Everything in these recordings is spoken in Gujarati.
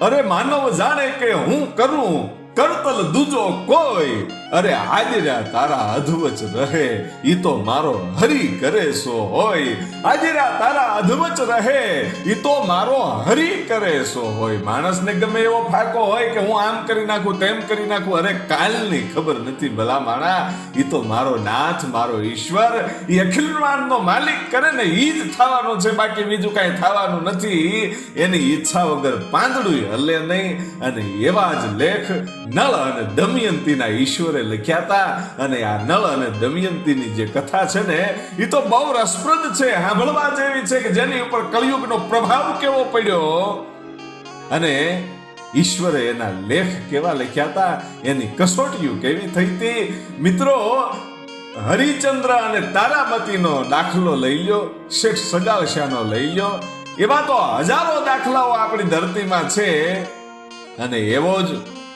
અરે માનવ જાણે કે હું કરું કરતલ દૂજો કોઈ, અરે હાજરા તારા અધવચ રહે ઈ તો મારો હરી કરે સો હોય, હાજરા તારા અધવચ રહે ઈ તો મારો હરી કરે સો હોય. માણસને ગમે એવો ફાકો હોય કે હું આમ કરી નાખું તેમ કરી નાખું, અરે કાલની ખબર નથી ભલા માણા, ઈ તો મારો નાથ મારો ઈશ્વર ઈ અખિલ બ્રહ્માંડનો માલિક કરે ને ઈ જ થવાનો છે, બાકી બીજું કાંઈ થવાનું નથી. એની ઈચ્છા વગર પાંદડું હલે નહીં. અને એવા જ લેખ નળ અને દમયંતીના ઈશ્વરે લખ્યા હતા. અને આ નળ અને દમયંતીની જે કથા છે ને એ તો બહુ રસપ્રદ છે, સાંભળવા જેવી છે કે જેની ઉપર કળિયુગનો પ્રભાવ કેવો પડ્યો અને ઈશ્વરે એના લેખ કેવા લખ્યા હતા, એની કસોટીઓ કેવી થઈ હતી. મિત્રો, હરિચંદ્ર અને તારામતીનો દાખલો લઈ લ્યો, શેઠ સગાવશાનો લઈ લ્યો, એવા તો હજારો દાખલાઓ આપણી ધરતીમાં છે. અને એવો જ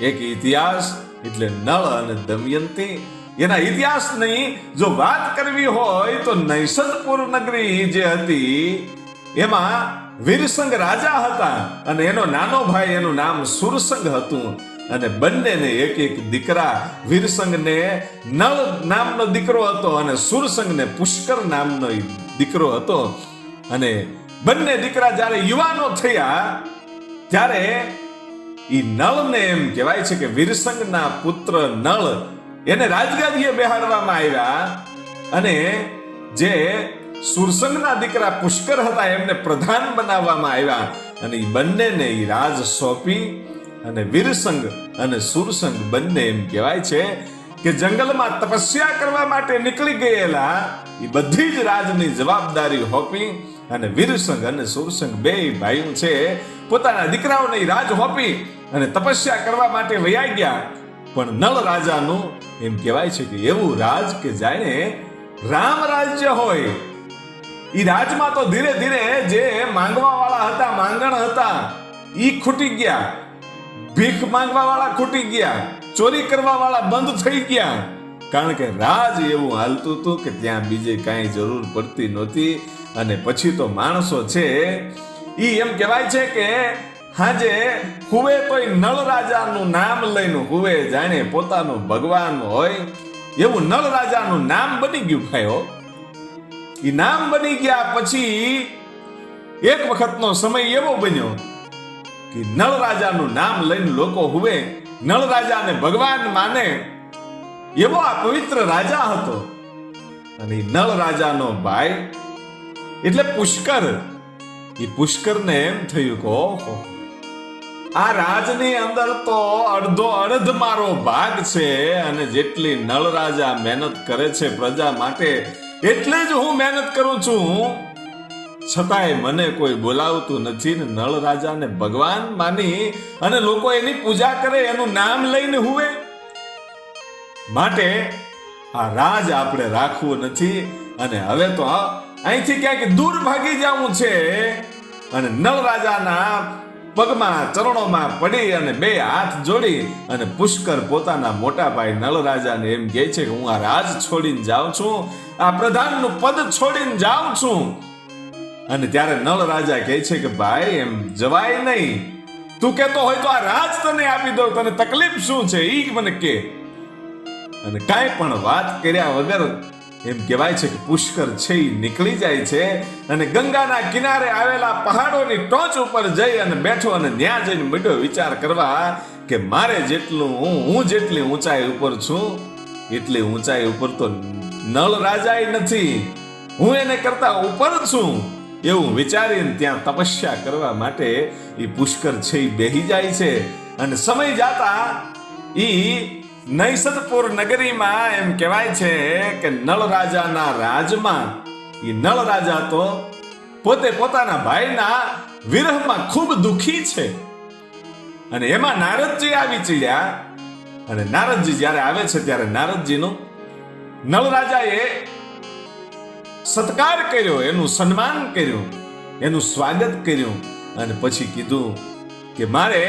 એક ઇતિહાસ એટલે નળ અને દમયંતી. એના ઇતિહાસની જો વાત કરવી હોય તો નૈષદપુર નગરી જે હતી એમાં વીરસંગ રાજા હતા અને એનો નાનો ભાઈ એનું નામ સુરસંગ હતું. અને બંનેને એક એક દીકરા, વીરસંગને નળ નામનો દીકરો હતો અને સુરસંગને પુષ્કર નામનો દીકરો હતો. અને બંને દીકરા જ્યારે યુવાનો થયા ત્યારે ઈ નળને એમ કહેવાય છે કે વીરસંગના પુત્ર નળ એને રાજગાદીએ બેહાડવામાં આવ્યા અને જે સુરસંગના દીકરા પુષ્કર હતા એમને પ્રધાન બનાવવામાં આવ્યા. અને ઈ બંનેને ઈ રાજ સોંપી અને વીરસંગ અને સુરસંગ બંને એમ કહેવાય છે કે જંગલમાં તપસ્યા કરવા માટે નીકળી ગયેલા એ બધી જ રાજની જવાબદારી હોપી અને વીરસંગ અને સુરસંગ બે ભાઈઓ છે પોતાના દીકરાઓને રાજ હોપી અને તપસ્યા કરવા માટે વયા ગયા. પણ નળ રાજાનું એમ કહેવાય છે કે એવું રાજ કે જાણે રામ રાજ્ય હોય. ઈ રાજમાં તો ધીરે ધીરે જે માંગવા વાળા હતા, માંગણ હતા, ઈ ખૂટી ગયા, ભીખ માંગવા વાળા ખૂટી ગયા, ચોરી કરવા વાળા બંધ થઈ ગયા. કારણ કે રાજ એવું હાલતું હતું કે ત્યાં બીજે કાંઈ જરૂર પડતી નહોતી. અને પછી તો માણસો છે ઈ એમ કહેવાય છે કે હાજે હુવે તોય નળ રાજાનું નામ લઈને હુવે જાણે પોતાનું ભગવાન હોય. એવું નળ રાજાનું નામ બની ગયું ભાઈઓ. ઈ નામ બની ગયા પછી એક વખતનો સમય એવો બન્યો કે નળ રાજાનું નામ લઈને લોકો હુવે, નળ રાજાને ભગવાન માને એવો આ પવિત્ર રાજા હતો. અને નળ રાજાનો ભાઈ એટલે પુષ્કર, એ પુષ્કરને એમ થયું કે ઓહો, આ રાજની અંદર તો અડધો અડધ મારો ભાગ છે અને જેટલી નળ રાજા મહેનત કરે છે પ્રજા માટે એટલે જ હું મહેનત કરું છું, છતાંય મને કોઈ બોલાવતું નથી. ને નળ રાજાને ભગવાન માની અને લોકો એની પૂજા કરે, એનું નામ લઈને હુવે. માટે આ રાજ આપણે રાખવું નથી અને હવે તો અહીંથી ક્યાંક દૂર ભાગી જવું છે. અને નળ રાજાના પગમાં ચરણોમાં પડી અને બે હાથ જોડી અને પુષ્કર પોતાના મોટા ભાઈ નળ રાજાને એમ કહે છે કે હું આ રાજ છોડીને જાઉં છું, આ પ્રધાનનું પદ છોડીને જાઉં છું. અને ત્યારે નળ રાજા કહે છે કે ભાઈ એમ જવાય નહીં, તું કહેતો હોય તો આ રાજ તને આપી દઉં, તને તકલીફ શું છે ઈ મને કે. અને કાંઈ પણ વાત કર્યા વગર એમ કહેવાય છે કે પુષ્કર છે ઈ નીકળી જાય છે અને ગંગાના કિનારે આવેલા પહાડોની ટોચ ઉપર જઈ અને બેઠો અને ત્યાં જઈને મીઠો વિચાર કરવા કે મારે જેટલું હું જેટલી ઊંચાઈ ઉપર છું એટલી ઊંચાઈ ઉપર તો નળ રાજાય નથી, હું એને કરતા ઉપર છું. એવું વિચારીને ત્યાં તપસ્યા કરવા માટે એ પુષ્કર છે ઈ બેહી જાય છે. અને સમય જાતા ઈ નૈષદપુર નગરીમાં એમ કહેવાય છે કે નળ રાજાના રાજમાં એ નળ રાજા તો પોતે પોતાના ભાઈના વિરહમાં ખૂબ દુખી છે. અને એમાં નારદજી આવી ચડ્યા. અને નારદજી જ્યારે આવે છે ત્યારે નારદજીનું નળ રાજાએ સત્કાર કર્યો, એનું સન્માન કર્યું, એનું સ્વાગત કર્યું. અને પછી કીધું કે મારે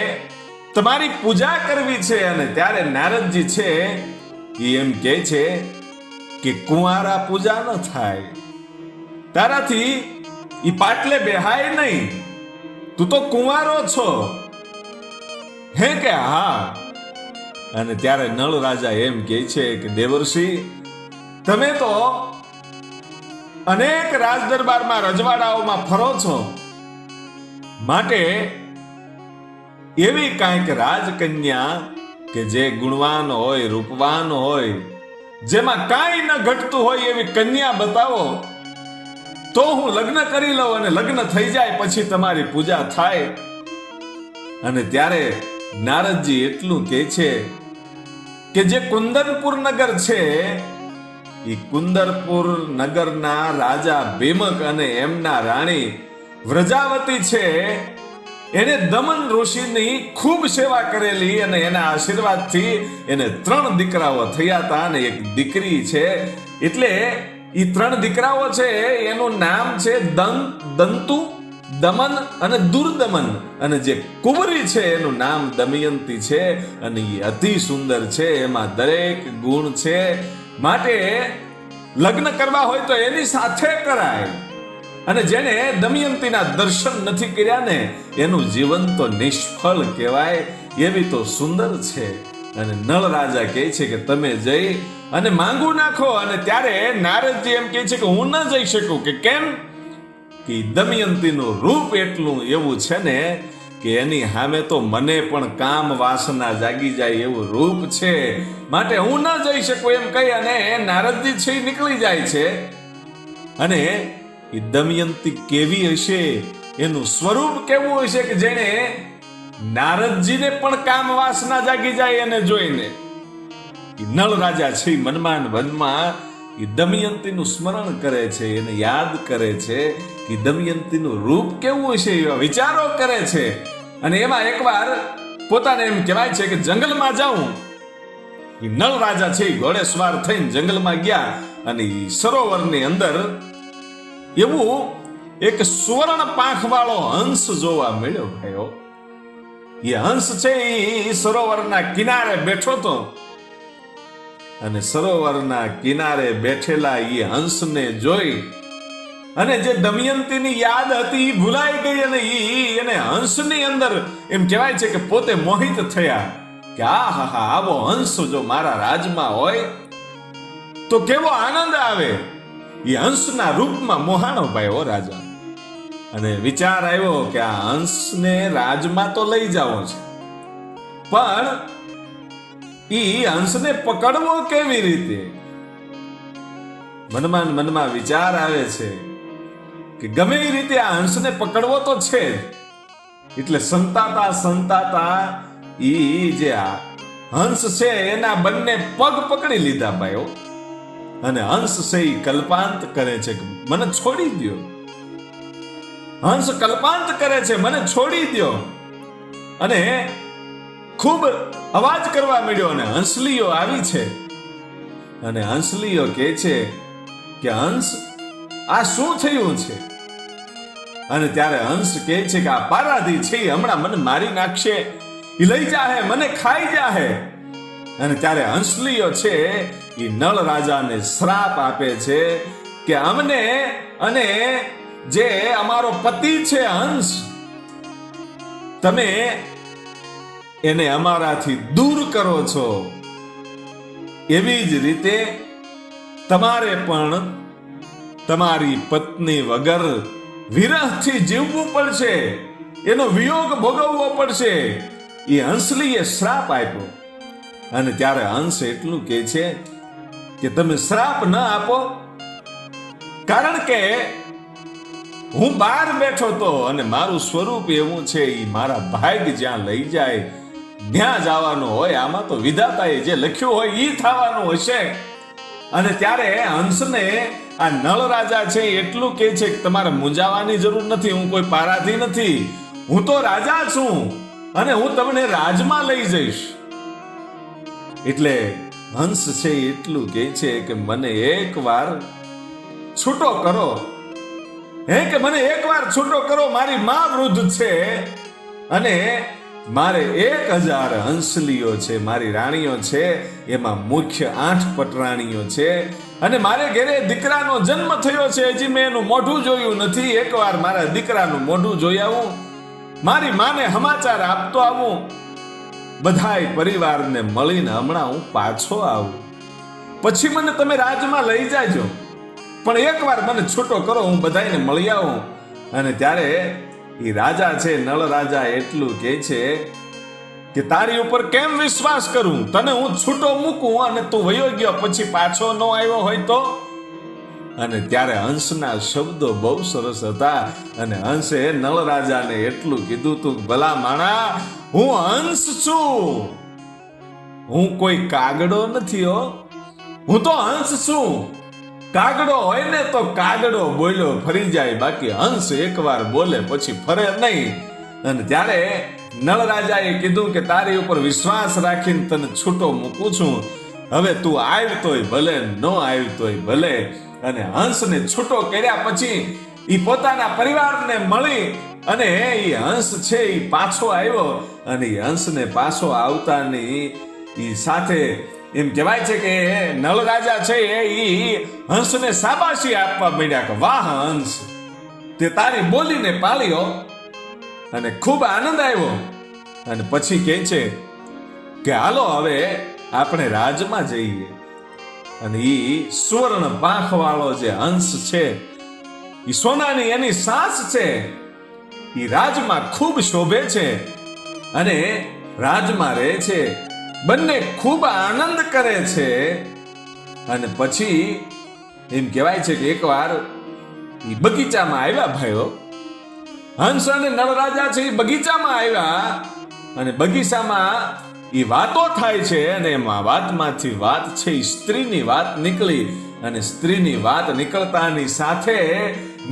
તમારી પૂજા કરવી છે. અને ત્યારે નારદજી છે એ એમ કહે છે કે કુંવારા પૂજા ન થાય, તારાથી ઈ પાટલે બેહાય નહીં, તું તો કુંવારો છો. હે કે હા. અને ત્યારે નળ રાજા એમ કહે છે કે દેવર્ષિ, તમે તો અનેક રાજ દરબારમાં રજવાડાઓમાં ફરો છો, માટે એવી કાંઈક રાજકન્યા કે જે ગુણવાન હોય, રૂપવાન હોય, જેમાં કાંઈ ન ઘટતું હોય એવી કન્યા બતાવો, તો હું લગ્ન કરી લઉં અને લગ્ન થઈ જાય પછી તમારી પૂજા થાય. અને ત્યારે નારદજી એટલું કહે છે કે જે કુંદનપુર નગર છે, એ કુંદરપુર નગરના રાજા ભીમક અને એમના રાણી વ્રજાવતી છે, એને દમન ઋષિની ખૂબ સેવા કરેલી અને એના આશીર્વાદથી એને 3 દીકરાઓ થયા હતા અને એક દીકરી છે. એટલે એ 3 દીકરાઓ છે એનું નામ છે દંતુ, દમન અને દુર્દમન. અને જે કુંવરી છે એનું નામ દમયંતી છે અને એ અતિ સુંદર છે, એમાં દરેક ગુણ છે. માટે લગ્ન કરવા હોય તો એની સાથે કરાય. અને જેને દમયંતીના દર્શન નથી કર્યા ને એનું જીવન તો નિષ્ફળ કહેવાય, એવી તો સુંદર છે. અને નળ રાજા કહે છે કે તમે જઈ અને માંગુ નાખો. અને ત્યારે નારદજી એમ કહે છે કે હું ન જઈ શકું. કે કેમ? કે દમયંતીનું રૂપ એટલું એવું છે ને કે એની સામે તો મને પણ કામ વાસના જાગી જાય એવું રૂપ છે, માટે હું ન જઈ શકું એમ કહી અને નારદજી છે નીકળી જાય છે. અને એ દમયંતી કેવી હશે, એનું સ્વરૂપ કેવું હશે કે જેને નારદજીને પણ કામ વાસના જાગી જાય એને જોઈને. નળ રાજા છે મનમાં વનમાં એ દમયંતીનું સ્મરણ કરે છે, એને યાદ કરે છે કે દમયંતીનું રૂપ કેવું હશે, એવા વિચારો કરે છે. અને એમાં એકવાર પોતાને એમ કહેવાય છે કે જંગલમાં જાઉં. એ નળ રાજા છે ઘોડે સવાર થઈને જંગલમાં ગયા અને સરોવરની અંદર એવું એક સુવર્ણ પાંખ વાળો હંસ જોવા મળ્યો. ભાઈઓ, એ હંસ છે એ સરોવરના કિનારે બેઠો હતો અને સરોવરના કિનારે બેઠેલા એ હંસને જોઈ અને જે દમયંતીની યાદ હતી એ ભૂલાઈ ગઈ અને એને હંસની અંદર એમ કહેવાય છે કે પોતે મોહિત થયા કે આ આવો હંસ જો મારા રાજમાં હોય તો કેવો આનંદ આવે. એ હંસના રૂપમાં મોહાણો ભાઈ રાજા. અને વિચાર આવ્યો કે આ હંસને રાજમાં તો લઈ જાવો છે, પણ ઈ હંસને પકડવો કેવી રીતે? મનમાં વિચાર આવે છે કે ગમે એ રીતે આ હંસને પકડવો તો છે. એટલે સંતાતા ઈ જે આ હંસ છે એના બંને પગ પકડી લીધા ભાઈઓ. અને હંસ છે ઈ કલ્પાંત કરે છે કે મને છોડી દો. હંસ કલ્પાંત કરે છે મને છોડી દો. અને ખૂબ અવાજ કરવા મળ્યો અને હંસલીઓ આવી છે. અને હંસલીઓ કહે છે કે હંસ આ શું થયું છે? અને ત્યારે હંસ કહે છે કે આ પારાધી છે હમણાં મને મારી નાખશે, એ લઈ જાહે, મને ખાઈ જાહે. અને ત્યારે હંસલીઓ છે એ નળ રાજાને શ્રાપ આપે છે કે અમને અને જે અમારો પતિ છે હંસ, તમે એને અમારાથી દૂર કરો છો. એવી જ રીતે તમારે પણ તમારી પત્ની વગર વિરહથી જીવવું પડશે, એનો વિયોગ ભોગવવો પડશે. એ હંસલીએ શ્રાપ આપ્યો. અને ત્યારે હંસ એટલું કહે છે કે તમે શ્રાપ ન આપો, કારણ કે હું બહાર બેઠો તો અને મારું સ્વરૂપ એવું છે એ મારા ભાગ જ્યાં લઈ જાય ત્યાં જવાનું હોય. આમાં તો વિધાતાએ જે લખ્યું હોય એ થવાનું હશે. અને ત્યારે હંસને આ નળ રાજા છે એટલું કહે છે કે તમારે મૂંઝાવાની જરૂર નથી, હું કોઈ પારાધી નથી, હું તો રાજા છું અને હું તમને રાજમાં લઈ જઈશ. એટલે હંસ છે એટલું કહે છે કે મને એકવાર છૂટો કરો, કે મને એકવાર છૂટો કરો. મારી માં વૃદ્ધ છે અને મારે 1000 હંસલીઓ છે, મારી રાણીઓ છે, એમાં મુખ્ય 8 પટરાણીઓ છે. અને મારે ઘરે દીકરાનો જન્મ થયો છે, હજી મેં એનું મોઢું જોયું નથી. એકવાર મારા દીકરાનું મોઢું જોઈ આવું, મારી માને સમાચાર આપતો આવું. બધાય પરિવારને મળીને હમણાં હું પાછો આવું, પછી મને તમે રાજમાં લઈ જાજો, પણ એકવાર મને છૂટો કરો, હું બધાયને મળી આવું. અને ત્યારે એ રાજા છે, નળ રાજા એટલું કહે છે કે તારી ઉપર કેમ વિશ્વાસ કરું, તને હું છૂટો મૂકું અને તું વયો ગયો પછી પાછો ન આવ્યો હોય તો. અને ત્યારે હંસના શબ્દો બહુ સરસ હતા, અને હંસે નળ રાજાને એટલું કીધું, તું ભલા માણા, હું હંસ છું, હું કોઈ કાગડો નથી હો, હું તો હંસ છું. કાગડો હોય ને તો કાગડો બોલ્યો ફરી જાય, બાકી હંસ એકવાર બોલે પછી ફરે નહીં. અને ત્યારે નળ રાજાએ કીધું કે તારી ઉપર વિશ્વાસ રાખીને તને છૂટો મૂકું છું, હવે તું આવતોય ભલે, ન આવતોય ભલે. અને હંસને છૂટો કર્યા પછી ઈ પોતાના પરિવારને મળી અને ઈ હંસ છે ઈ પાછો આવ્યો. અને ઈ હંસને પાછો આવતાની ઈ સાથે એમ કહેવાય છે કે નળ રાજા છે ઈ હંસને શાબાશી આપવા માંડ્યા કે વાહ હંસ, તે તારી બોલીને પાળ્યો. અને ખૂબ આનંદ આવ્યો. અને પછી કહે છે કે હાલો હવે આપણે રાજમાં જઈએ. અને ઈ સુવર્ણ પાંખ વાળો જે હંસ છે, ઈ સોનાની એની સાસ છે, ઈ રાજમાં ખૂબ શોભે છે અને રાજમાં રહે છે. બંને ખૂબ આનંદ કરે છે. અને પછી એમ કહેવાય છે કે એકવાર ઈ બગીચામાં આવ્યા ભાઈઓ, હંસ અને નળ રાજા છે એ બગીચામાં આવ્યા. અને બગીચામાં ઈ વાતો થાય છે અને એમાં વાતમાંથી વાત છે ઈ સ્ત્રીની વાત નીકળી. અને સ્ત્રીની વાત નીકળતાની સાથે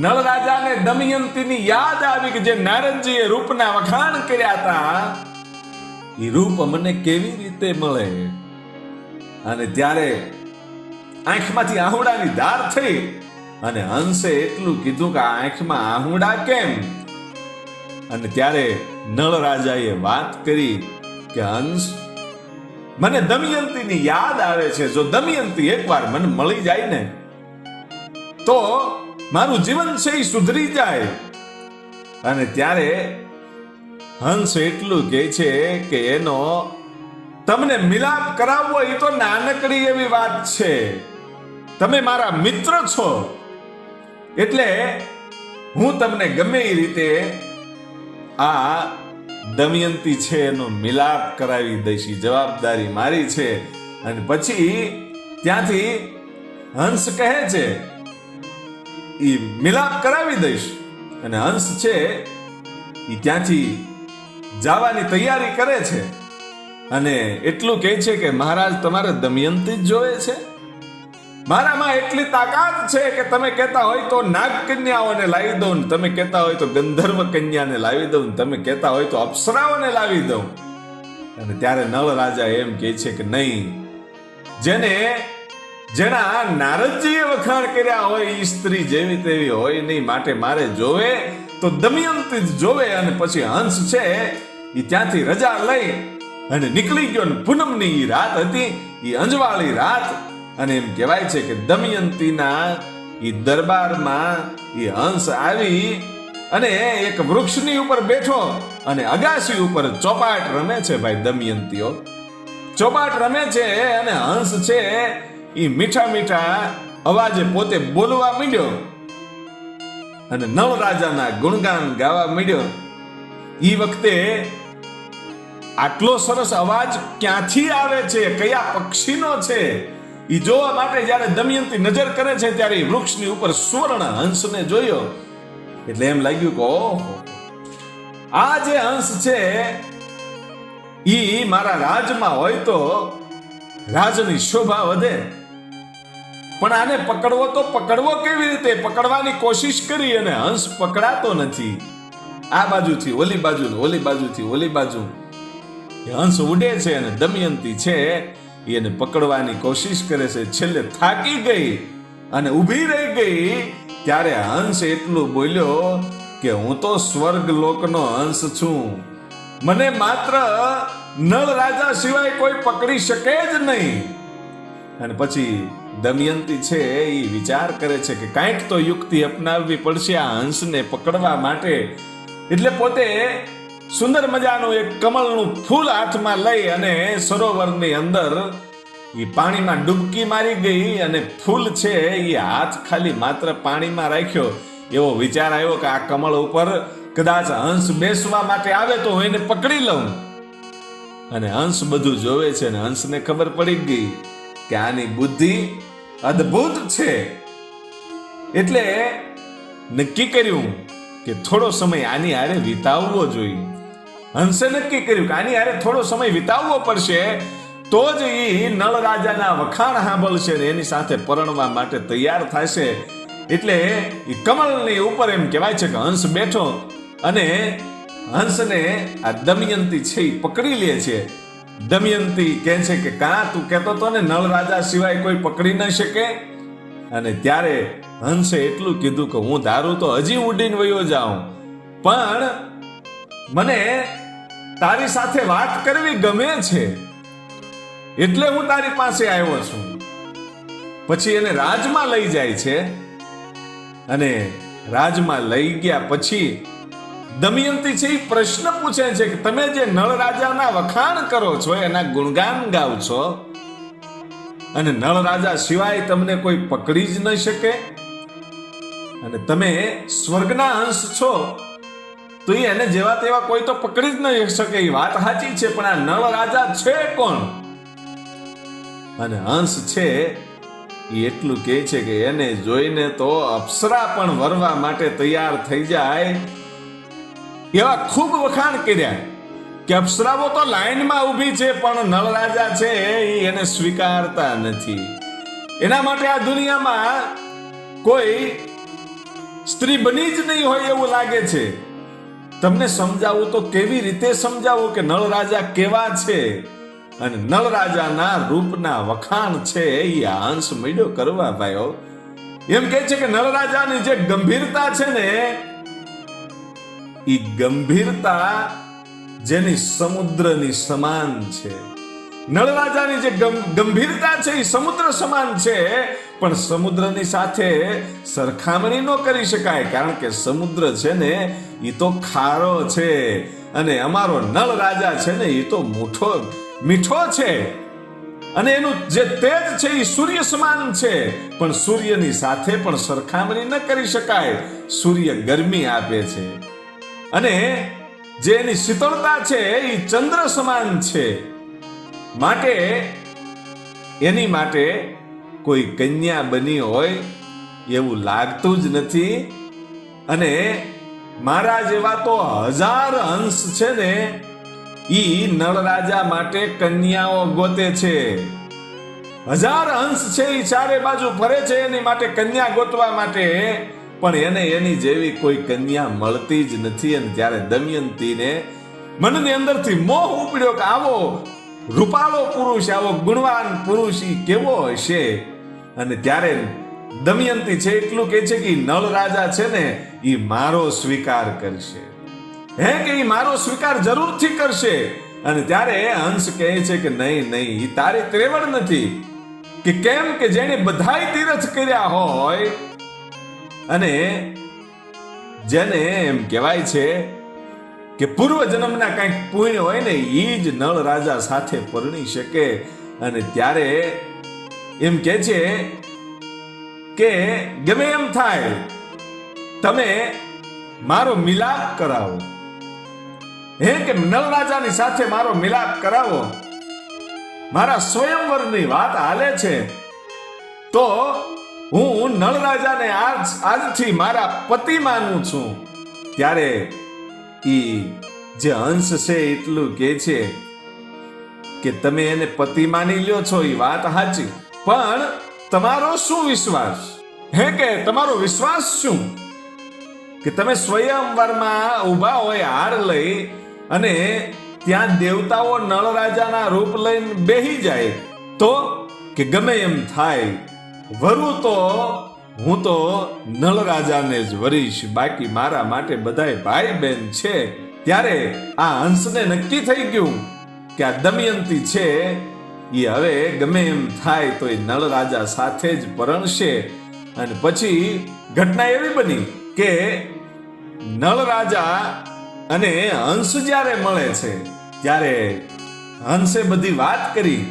નળ રાજાને દમયંતીની યાદ આવી કે જે નારદજીએ રૂપના વખાણ કર્યા હતા, ઈ રૂપ મને કેવી રીતે મળે. અને ત્યારે આંખમાંથી આહુડાની ધાર થઈ અને હંસે એટલું કીધું કે આંખમાં આહુડા કેમ. અને ત્યારે નળ રાજાએ વાત કરી કે હંસ, મને દમયંતીની યાદ આવે છે, જો દમયંતી એકવાર મને મળી જાય ને તો મારું જીવન છે એ સુધરી જાય. અને ત્યારે હંસ એટલું કહે છે કે એનો તમને મિલાપ કરાવવો એ તો નાનકડી એવી વાત છે, તમે મારા મિત્ર છો એટલે હું તમને ગમે એ રીતે આ દમયંતી છે એનો મિલાપ કરાવી દઈશ, જવાબદારી મારી છે. અને પછી ત્યાંથી હંસ કહે છે ઈ મિલાપ કરાવી દઈશ. અને હંસ છે ઈ ત્યાંથી જવાની તૈયારી કરે છે. અને એટલું કહે છે કે મહારાજ તમારે દમયંતી જ જોવે છે, મારામાં એટલી તાકાત છે કે તમે કહેતા હોય તો નાગ કન્યાઓને લાવી દઉં, તમે કહેતા હોય તો ગંધર્વ કન્યાને લાવી દઉં, તમે કહેતા હોય તો અપ્સરાઓને લાવી દઉં. અને ત્યારે નળ રાજા એમ કહે છે કે નહીં, જેના નારદજીએ વખાણ કર્યા હોય એ સ્ત્રી જેવી તેવી હોય નહીં, માટે મારે જોવે તો દમયંતી જ જોવે. અને પછી હંસ છે એ ત્યાંથી રજા લઈ અને નીકળી ગયો. પૂનમની રાત હતી, એ અંજવાળી રાત. અને એમ કહેવાય છે કે દમયંતીના ઈ દરબારમાં ઈ હંસ આવી અને એક વૃક્ષની ઉપર બેઠો અને અગાસી ઉપર ચોપાટ રમે છે. ભાઈ દમયંતીઓ ચોપાટ રમે છે અને હંસ છે ઈ મીઠા મીઠા અવાજે પોતે બોલવા માંડ્યો અને નળ રાજાના ગુણગાન ગાવા માંડ્યો. ઈ વખતે આટલો સરસ અવાજ ક્યાંથી આવે છે, કયા પક્ષીનો છે, ઈ જોવા માટે જ્યારે દમયંતી નજર કરે છે ત્યારે વૃક્ષની ઉપર સુવર્ણ હંસને જોયો. એટલે એમ લાગ્યું કે ઓહો, આ જે હંસ છે ઈ મારા રાજમાં હોય તો રાજની શોભા વધે, પણ આને પકડવો તો પકડવો કેવી રીતે? પકડવાની કોશિશ કરી અને હંસ પકડાતો નથી. આ બાજુથી ઓલી બાજુ, ઓલી બાજુથી ઓલી બાજુ હંસ ઉડે છે અને દમયંતી છે એને પકડવાની કોશિશ કરે છે. છેલ્લે થાકી ગઈ અને ઊભી રહી ગઈ. ત્યારે હંસ એટલું બોલ્યો કે હું તો સ્વર્ગ લોકનો હંસ છું, મને માત્ર નળ રાજા સિવાય કોઈ પકડી શકે જ નહીં. અને પછી દમયંતી છે એ વિચાર કરે છે કે કાંઈક તો યુક્તિ અપનાવવી પડશે આ હંસને પકડવા માટે. એટલે પોતે સુંદર મજાનું એક કમળનું ફૂલ હાથમાં લઈ અને સરોવરની અંદર એ પાણીમાં ડૂબકી મારી ગઈ અને ફૂલ છે એ હાથ ખાલી માત્ર પાણીમાં રાખ્યો. એવો વિચાર આવ્યો કે આ કમળ ઉપર કદાચ હંસ બેસવા માટે આવે તો હું એને પકડી લઉં. અને હંસ બધું જોવે છે અને હંસને ખબર પડી ગઈ કે આની બુદ્ધિ અદ્ભુત છે. એટલે નક્કી કર્યું કે થોડો સમય આની હારે વિતાવવો જોઈએ. હંસે નક્કી કર્યું કે આની હારે થોડો સમય વિતાવવો પડશે તો જ એ નળ રાજાના વખાણ સાંભળશે ને એની સાથે પરણવા માટે તૈયાર થશે. એટલે એ કમળની ઉપર એમ કહેવાય છે કે હંસ બેઠો અને હંસને આ દમયંતી છે એ પકડી લે છે. દમયંતી કહે છે કે કાં તું કહેતો તો ને નળ રાજા સિવાય કોઈ પકડી ન શકે. અને ત્યારે હંસે એટલું કીધું કે હું ધારું તો હજી ઉડીને વયો જાઉં, પણ મને તારી સાથે વાત કરવી ગમે છે એટલે હું તારી પાસે આવ્યો છું. પછી એને રાજમાં લઈ જાય છે અને રાજમાં લઈ ગયા પછી દમયંતી છે એ પ્રશ્ન પૂછે છે કે તમે જે નળ રાજાના વખાણ કરો છો, એના ગુણગાન ગાવ છો અને નળ રાજા સિવાય તમને કોઈ પકડી જ ન શકે અને તમે સ્વર્ગના અંશ છો તો એને જેવા તેવા કોઈ તો પકડી જ ન શકે. એ વાત સાચી છે, પણ આ નળ રાજા છે કોણ? અને હંસ છે એ એટલું કહે છે કે એને જોઈને તો અપ્સરા પણ વરવા માટે તૈયાર થઈ જાય. એવા ખૂબ વખાણ કર્યા કે અપ્સરાઓ તો લાઈનમાં ઊભી છે પણ નળ રાજા છે એ એને સ્વીકારતા નથી. એના માટે આ દુનિયામાં કોઈ સ્ત્રી બની જ નહીં હોય એવું લાગે છે. તમને સમજાવું તો કેવી રીતે સમજાવું કે નળ રાજા કેવા છે? અને નળ રાજાના રૂપના વખાણ છે એ હંસ મળ્યો કરવા ભાઈઓ. એમ કહે છે કે નળ રાજાની જે ગંભીરતા છે ને એ ગંભીરતા જેની સમુદ્રની સમાન છે. નળ રાજાની જે ગંભીરતા છે એ સમુદ્ર સમાન છે, પણ સમુદ્રની સાથે સરખામણી ન કરી શકાય, કારણ કે સમુદ્ર છે ને એ તો ખારો છે અને અમારો નળ રાજા છે ને એ તો મીઠો છે અને એનું જે તેજ છે એ સૂર્ય સમાન છે, પણ સૂર્યની સાથે પણ સરખામણી ન કરી શકાય. સૂર્ય ગરમી આપે છે અને જે એની શીતળતા છે એ ચંદ્ર સમાન છે. માટે એની માટે કોઈ કન્યા બની હોય એવું લાગતું જ નથી. અને મારા જેવા તો 1000 હંસ છે ને ઈ નળ રાજા માટે કન્યાઓ ગોતે છે. 1000 હંસ છે એ ચારે બાજુ ફરે છે એની માટે કન્યા ગોતવા માટે, પણ એને એની જેવી કોઈ કન્યા મળતી જ નથી. અને ત્યારે દમયંતીને મનની અંદરથી મોહ ઉપડ્યો કે આવો રૂપાળો પુરુષ, આવો ગુણવાન પુરુષ ઈ કેવો હશે. અને ત્યારે દમયંતી છે એટલું કહે છે કે નળ રાજા છે ને ઈ મારો સ્વીકાર કરશે, હે કે ઈ મારો સ્વીકાર જરૂરથી કરશે. અને ત્યારે હંસ કહે છે કે નહીં નહીં, ઈ તારી ત્રેવડ નથી. કે કેમ? કે જેણે બધાય તીર્થ કર્યા હોય અને જેને એમ કહેવાય છે કે પૂર્વ જન્મના કંઈક પુણ્ય હોય ને ઈ જ નળ રાજા સાથે પરણી શકે. અને ત્યારે એમ કહે છે કે ગમે એમ થાય તમે મારો મિલાપ કરાવો, હે કે નળ રાજાની સાથે મારો મિલાપ કરાવો. મારા સ્વયંવરની વાત હાલે છે તો હું નળ રાજાને આજથી મારા પતિ માનું છું. ત્યારે ઈ જે હંસ છે એટલું કહે છે કે તમે એને પતિ માની લ્યો છો એ વાત સાચી, પણ તમારો શું વિશ્વાસ? હે કે તમારો વિશ્વાસ શું? કે તમે સ્વયંવરમાં ઊભા હોય હાર લઈ અને ત્યાં દેવતાઓ નળ રાજાના રૂપ લઈને બેહી જાય તો? કે ગમે એમ થાય વરું તો હું તો નળ રાજાને જ વરીશ, બાકી મારા માટે બધાય ભાઈ બહેન છે. ત્યારે આ હંસને નક્કી થઈ ગયું કે આ દમયંતી છે એ હવે ગમે એમ થાય તો એ નળ રાજા સાથે જ પરણશે. અને પછી ઘટના એવી બની કે નળ રાજા અને હંસ જ્યારે મળે છે ત્યારે હંસે બધી વાત કરી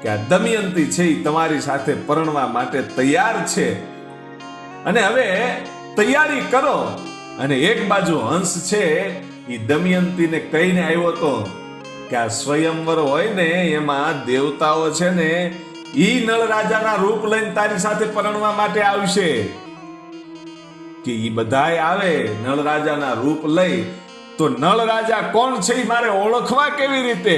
કે આ દમયંતી છે એ તમારી સાથે પરણવા માટે તૈયાર છે અને હવે તૈયારી કરો. અને એક બાજુ હંસ છે એ દમયંતીને કહીને આવ્યો હતો કે આ સ્વયંવર હોય ને એમાં દેવતાઓ છે ને ઈ નળ રાજાના રૂપ લઈને તારી સાથે પરણવા માટે આવશે. કે ઈ બધાય આવે નળ રાજાના રૂપ લઈ, તો નળ રાજા કોણ છે એ મારે ઓળખવા કેવી રીતે?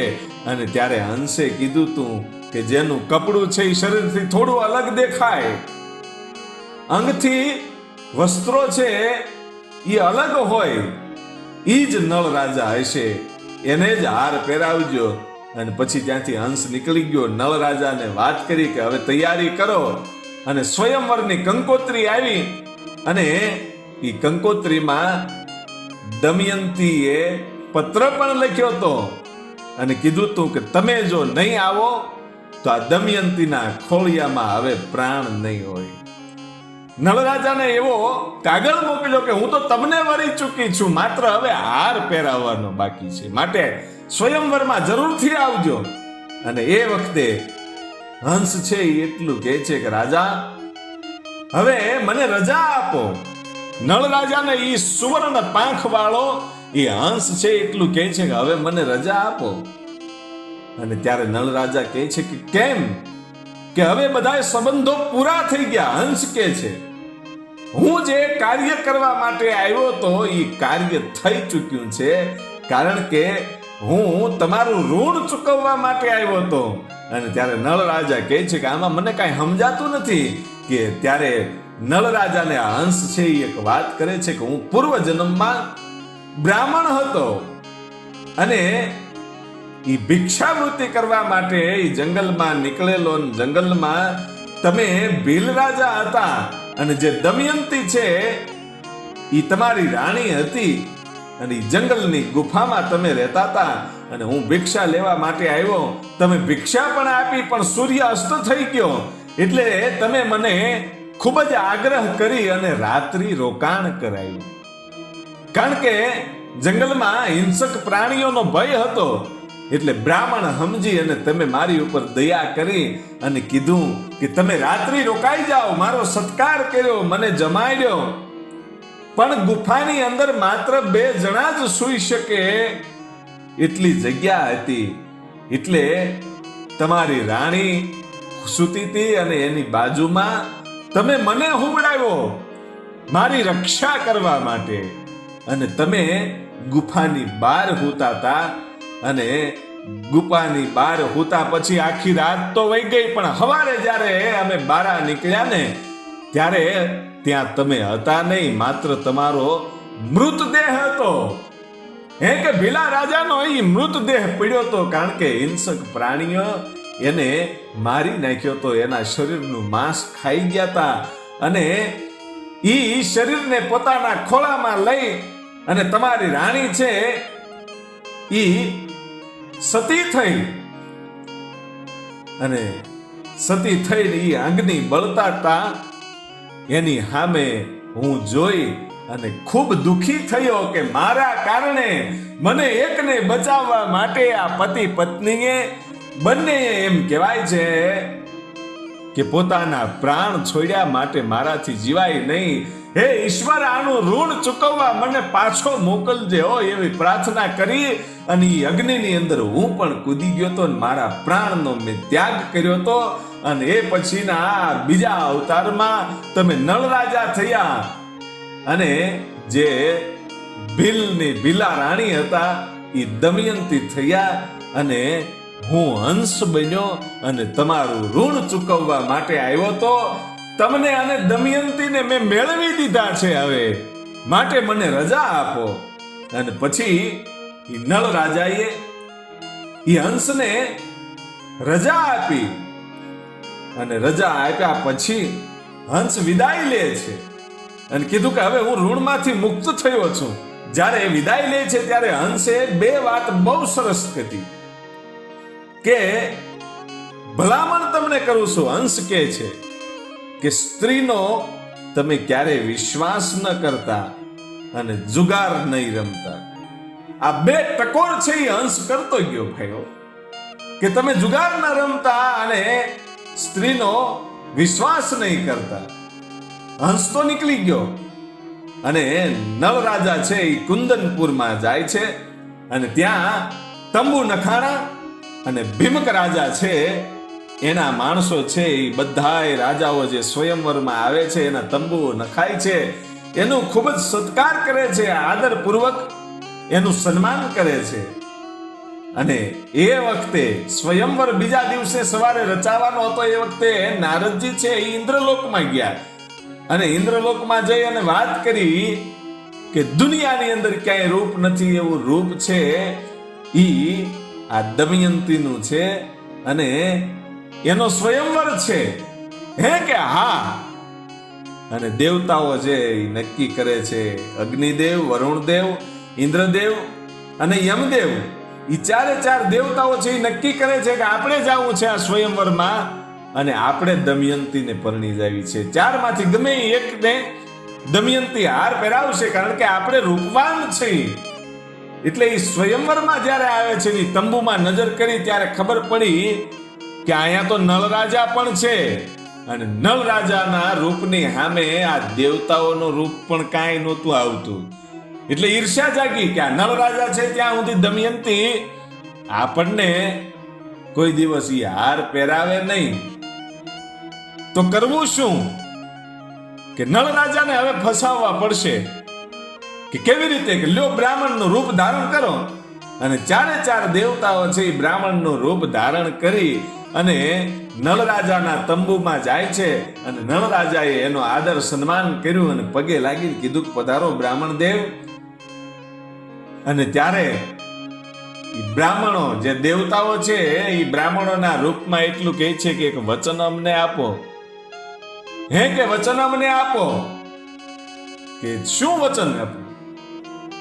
અને ત્યારે હંસે કીધું તું કે જેનું કપડું છે એ શરીરથી થોડું અલગ દેખાય, અંગથી વસ્ત્રો છે એ અલગ હોય, ઈ જ નળ રાજા હશે, એને જ હાર પહેરાવજો. અને પછી ત્યાંથી હંસ નીકળી ગયો. નળ રાજાને વાત કરી કે હવે તૈયારી કરો. અને સ્વયંવરની કંકોત્રી આવી અને એ કંકોત્રીમાં દમયંતીએ પત્ર પણ લખ્યો હતો અને કીધું તું કે તમે જો નહીં આવો તો આ દમયંતીના ખોળિયામાં હવે પ્રાણ નહીં હોય. નળરાજાને એવો કાગળ મોકલ્યો કે હું તો તમને વરી ચૂકી છું, માત્ર હવે હાર પહેરાવવાનો બાકી છે, માટે સ્વયંવરમાં જરૂરથી આવજો. અને એ વખતે હંસ છે એ એટલું કહે છે કે રાજા હવે મને રજા આપો. નળ રાજાને ઈ સુવર્ણ પાંખ વાળો એ હંસ છે એટલું કહે છે કે હવે મને રજા આપો. અને ત્યારે નળ રાજા કહે છે કે કેમ? કે હવે બધા સંબંધો પૂરા થઈ ગયા. હંસ કહે છે હું જે કાર્ય કરવા માટે આવ્યો તો એ કાર્ય થઈ ચૂક્યું છે, કારણ કે હું તમારું ઋણ ચૂકવવા માટે આવ્યો હતો. અને ત્યારે નળ રાજા કહે છે કે આમાં મને કાંઈ સમજાતું નથી. કે ત્યારે નળ રાજાને આ હંસ છે એ એક વાત કરે છે કે હું પૂર્વ જન્મમાં બ્રાહ્મણ હતો અને એ ભિક્ષાવૃત્તિ કરવા માટે એ જંગલમાં નીકળેલો. જંગલમાં તમે ભીલ રાજા હતા અને જે દમયંતી છે એ તમારી રાણી હતી અને જંગલની ગુફામાં તમે રહેતા હતા અને હું ભિક્ષા લેવા માટે આવ્યો. તમે ભિક્ષા પણ આપી પણ સૂર્ય અસ્ત થઈ ગયો, એટલે તમે મને ખૂબ જ આગ્રહ કરી અને રાત્રિ રોકાણ કરાયું. કારણ કે જંગલમાં હિંસક પ્રાણીઓનો ભય હતો, એટલે બ્રાહ્મણ સમજી અને તમે મારી ઉપર દયા કરી અને કીધું કે તમે રાત્રિ રોકાઈ જાઓ. મારો સત્કાર કર્યો, મને જમાડ્યો. પણ ગુફાની અંદર માત્ર 2 જણા જ સૂઈ શકે એટલી જગ્યા હતી, એટલે તમારી રાણી સૂતી હતી અને એની બાજુમાં તમે મને હુંવડાવ્યો મારી રક્ષા કરવા માટે. અને તમે ગુફાની બહાર સૂતા હતા અને ગુફાની બહાર સૂતા પછી આખી રાત તો વહી ગઈ, પણ સવારે જ્યારે અમે બહાર નીકળ્યા ને ત્યારે ત્યાં તમે હતા નહીં, માત્ર તમારો મૃતદેહ હતો. હે કે ભીલા રાજાનો એ મૃતદેહ પડ્યો હતો, કારણ કે હિંસક પ્રાણીઓ એને મારી નાખ્યો તો, એના શરીરનું માંસ ખાઈ ગયા હતા. અને ઈ શરીરને પોતાના ખોળામાં લઈ અને તમારી રાણી છે ઈ સતી થઈ અને સતી થઈને ઈ અગ્નિ બળતા હતા. એની સામે હું જોઈ અને ખૂબ દુખી થયો કે મારા કારણે મને એકને બચાવવા માટે આ પતિ પત્નીએ બંને એમ કહેવાય છે કે પોતાના પ્રાણ છોડ્યા માટે મારાથી જીવાય નહીં. હે ઈશ્વર, આનું ઋણ ચૂકવવા મને પાછો મોકલજે હો, એવી પ્રાર્થના કરી અને એ અગ્નિની અંદર હું પણ કૂદી ગયો તો, મારા પ્રાણનો મેં ત્યાગ કર્યો તો. અને એ પછીના બીજા અવતારમાં તમે નળ રાજા થયા અને જે ભીલા રાણી હતા એ દમયંતી થયા અને હું હંસ બન્યો અને તમારું ઋણ ચૂકવવા માટે આવ્યો તો. તમને અને દમયંતીને મેં મેળવી દીધા છે, હવે માટે મને રજા આપો. અને પછી એ નળ રાજાએ એ હંસને રજા આપી અને રજા આપ્યા પછી હંસ વિદાય લે છે અને કીધું કે હવે હું ઋણમાંથી મુક્ત થયો છું. જ્યારે વિદાય લે છે ત્યારે હંસે 2 વાત બહુ સરસ કરી કે ભલામણ તમને કરું છું. હંસ કહે છે કે સ્ત્રીનો તમે ક્યારે વિશ્વાસ ન કરતા અને જુગાર નહીં રમતા. આ બે ટકોર છે એ હંસ કરતો ગયો ભાઈઓ, કે તમે જુગાર ન રમતા અને સ્ત્રીનો વિશ્વાસ નહીં કરતા. હંસ તો નીકળી ગયો અને નળ રાજા છે એ કુંદનપુરમાં જાય છે અને ત્યાં તંબુ નખાણા અને ભીમક રાજા છે એના માણસો છે એ બધાય રાજાઓ જે સ્વયંવરમાં આવે છે એના તંબુ નખાય છે, એનું ખૂબ જ સત્કાર કરે છે, આદરપૂર્વક એનું સન્માન કરે છે. અને એ વખતે સ્વયંવર બીજા દિવસે સવારે રચાવાનો હતો. એ વખતે નારદજી છે એ ઇન્દ્રલોકમાં ગયા અને ઇન્દ્રલોકમાં જઈ અને વાત કરી કે દુનિયાની અંદર ક્યાંય રૂપ નથી એવું રૂપ છે ઈ આ દમયંતીનું છે અને એનો સ્વયંવર છે. હે કે હા. અને દેવતાઓ છે એ નક્કી કરે છે, અગ્નિદેવ, વરુણદેવ, ઇન્દ્રદેવ અને યમદેવ, એ ચારે ચાર દેવતાઓ છે એ નક્કી કરે છે કે આપણે જવું છે આ સ્વયંવરમાં અને આપણે દમયંતીને પરણી જાવી છે. ચારમાંથી ગમે એકને દમયંતી હાર પહેરાવશે, કારણ કે આપણે રૂપવાન છીએ. એટલે એ સ્વયંવરમાં જ્યારે આવે છે એ તંબુમાં નજર કરી ત્યારે ખબર પડી કે અહીંયા તો નળ રાજા પણ છે અને નળ રાજાના રૂપની સામે આ દેવતાઓનું રૂપ પણ કાંઈ નહોતું આવતું. એટલે ઈર્ષ્યા જાગી કે આ નળ રાજા છે ત્યાં સુધી દમયંતી આપણને કોઈ દિવસ ઈ હાર પહેરાવે નહીં, તો કરવું શું? કે નળ રાજાને હવે ફસાવવા પડશે. કે કેવી રીતે? કે લ્યો બ્રાહ્મણનું રૂપ ધારણ કરો. અને ચારે ચાર દેવતાઓ છે એ બ્રાહ્મણનું રૂપ ધારણ કરી અને નળ રાજાના તંબુમાં જાય છે અને નળ રાજાએ એનો આદર સન્માન કર્યું અને પગે લાગી કીધું પધારો બ્રાહ્મણ દેવ. અને ત્યારે બ્રાહ્મણો જે દેવતાઓ છે એ બ્રાહ્મણોના રૂપમાં એટલું કહે છે કે એક વચન અમને આપો. હે કે વચન અમને આપો. કે શું વચન આપો?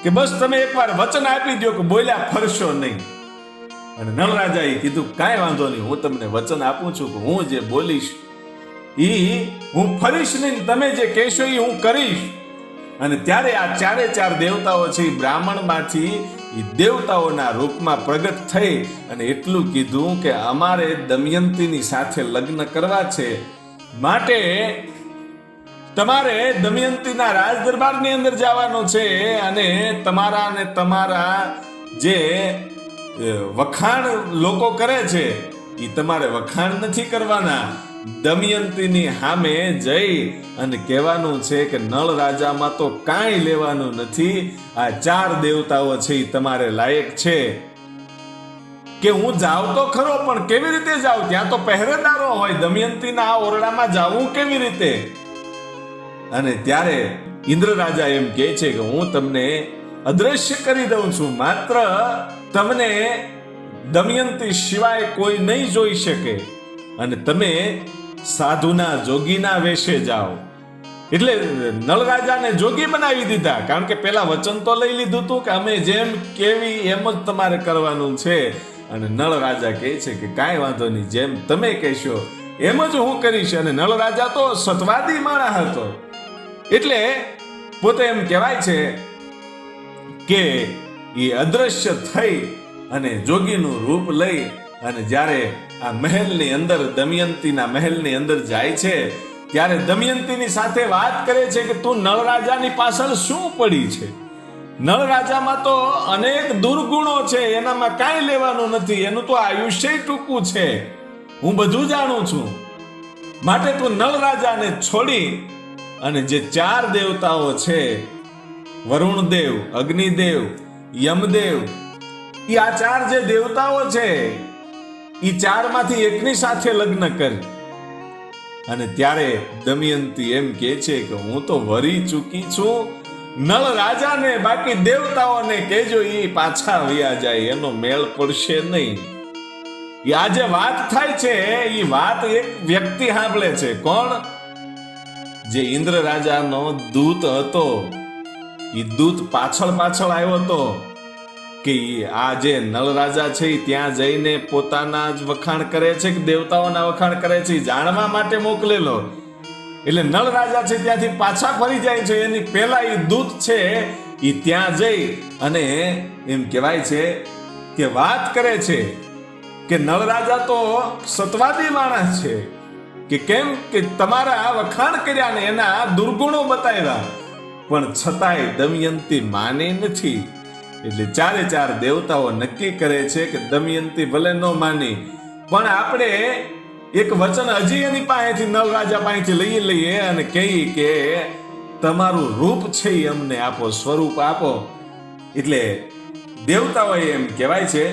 કે બસ તમે એકવાર વચન આપી દો કે બોલ્યા ફરશો નહીં. અને નળ રાજાએ કીધું કાંઈ વાંધો નહીં, હું તમને વચન આપું છું કે હું જે બોલીશ ઈ હું ફરીશ નહીં, તમે જે કહેશો એ હું કરીશ. અને ત્યારે આ ચારે ચાર દેવતાઓ છે એ બ્રાહ્મણમાંથી એ દેવતાઓના રૂપમાં પ્રગટ થઈ અને એટલું કીધું કે અમારે દમયંતીની સાથે લગ્ન કરવા છે, માટે તમારે દમયંતીના રાજ દરબારની અંદર જવાનું છે અને તમારા જે વખાણ લોકો કરે છે એ તમારે વખાણ નથી કરવાના. દમયંતીની સામે જઈ અને કહેવાનું છે કે નળ રાજામાં તો કાંઈ લેવાનું નથી, આ ચાર દેવતાઓ છે એ તમારે લાયક છે. કે હું જાઉં તો ખરો પણ કેવી રીતે જાઉં? ત્યાં તો પહેરેદારો હોય, દમયંતીના ઓરડામાં જાવું કેવી રીતે? અને ત્યારે ઇન્દ્ર રાજા એમ કહે છે કે હું તમને અદ્રશ્ય કરી દઉં છું, માત્ર તમને દમયંતી સિવાય કોઈ નહીં જોઈ શકે અને તમે સાધુના જોગીના વેશે જાઓ. એટલે નળ રાજાને જોગી બનાવી દીધા, કારણ કે પેલા વચન તો લઈ લીધું હતું કે અમે જેમ કેવી એમ જ તમારે કરવાનું છે. અને નળ રાજા કહે છે કે કાંઈ વાંધો નહીં, જેમ તમે કહેશો એમ જ હું કરીશ. અને નળ રાજા તો સતવાદી માણસ હતો, એટલે પોતે એમ કહેવાય છે કે એ અદ્રશ્ય થઈ અને જોગીનું રૂપ લઈ અને જ્યારે આ મહેલની અંદર દમયંતીના મહેલની અંદર જાય છે ત્યારે દમયંતીની સાથે વાત કરે છે કે તું નળ રાજાની પાછળ શું પડી છે? નળ રાજામાં તો અનેક દુર્ગુણો છે, એનામાં કાંઈ લેવાનું નથી, એનું તો આયુષ્ય ટૂંકું છે, હું બધું જાણું છું. માટે તું નળ રાજાને છોડી અને જે ચાર દેવતાઓ છે, વરુણદેવ, અગ્નિદેવ, યમદેવ, એ આ ચાર જે દેવતાઓ છે એ ચારમાંથી એકની સાથે લગ્ન કર. અને ત્યારે દમયંતી એમ કહે છે કે હું તો વરી ચૂકી છું, નળ રાજાને બાકી દેવતાઓને કહેજો એ પાછા વયા જાય, એનો મેળ પડશે નહીં. આ જે વાત થાય છે એ વાત એક વ્યક્તિ સાંભળે છે. કોણ? જે ઇન્દ્ર રાજાનો દૂત હતો, એ દૂત પાછળ આવ્યો હતો કે આ જે નળ રાજા છે ત્યાં જઈને પોતાના જ વખાણ કરે છે કે દેવતાઓના વખાણ કરે છે, જાણવા માટે મોકલેલો. એટલે નળ રાજા છે ત્યાંથી પાછા ફરી જાય છે, એની પહેલા એ દૂત છે એ ત્યાં જઈ અને એમ કહેવાય છે કે વાત કરે છે કે નળ રાજા તો સતવાદી માણસ છે, કે કેમ કે તમારા વખાણ કર્યા ને એના દુર્ગુણો બતાવ્યા, પણ છતાંય દમયંતી માને નથી. એટલે ચારે ચાર દેવતાઓ નક્કી કરે છે કે દમયંતી ભલે ન માની, પણ આપણે એક વચન હજી એની પાસેથી નળ રાજા પાસેથી લઈ લઈએ અને કહીએ કે તમારું રૂપ છે એ અમને આપો, સ્વરૂપ આપો. એટલે દેવતાઓએ એમ કહેવાય છે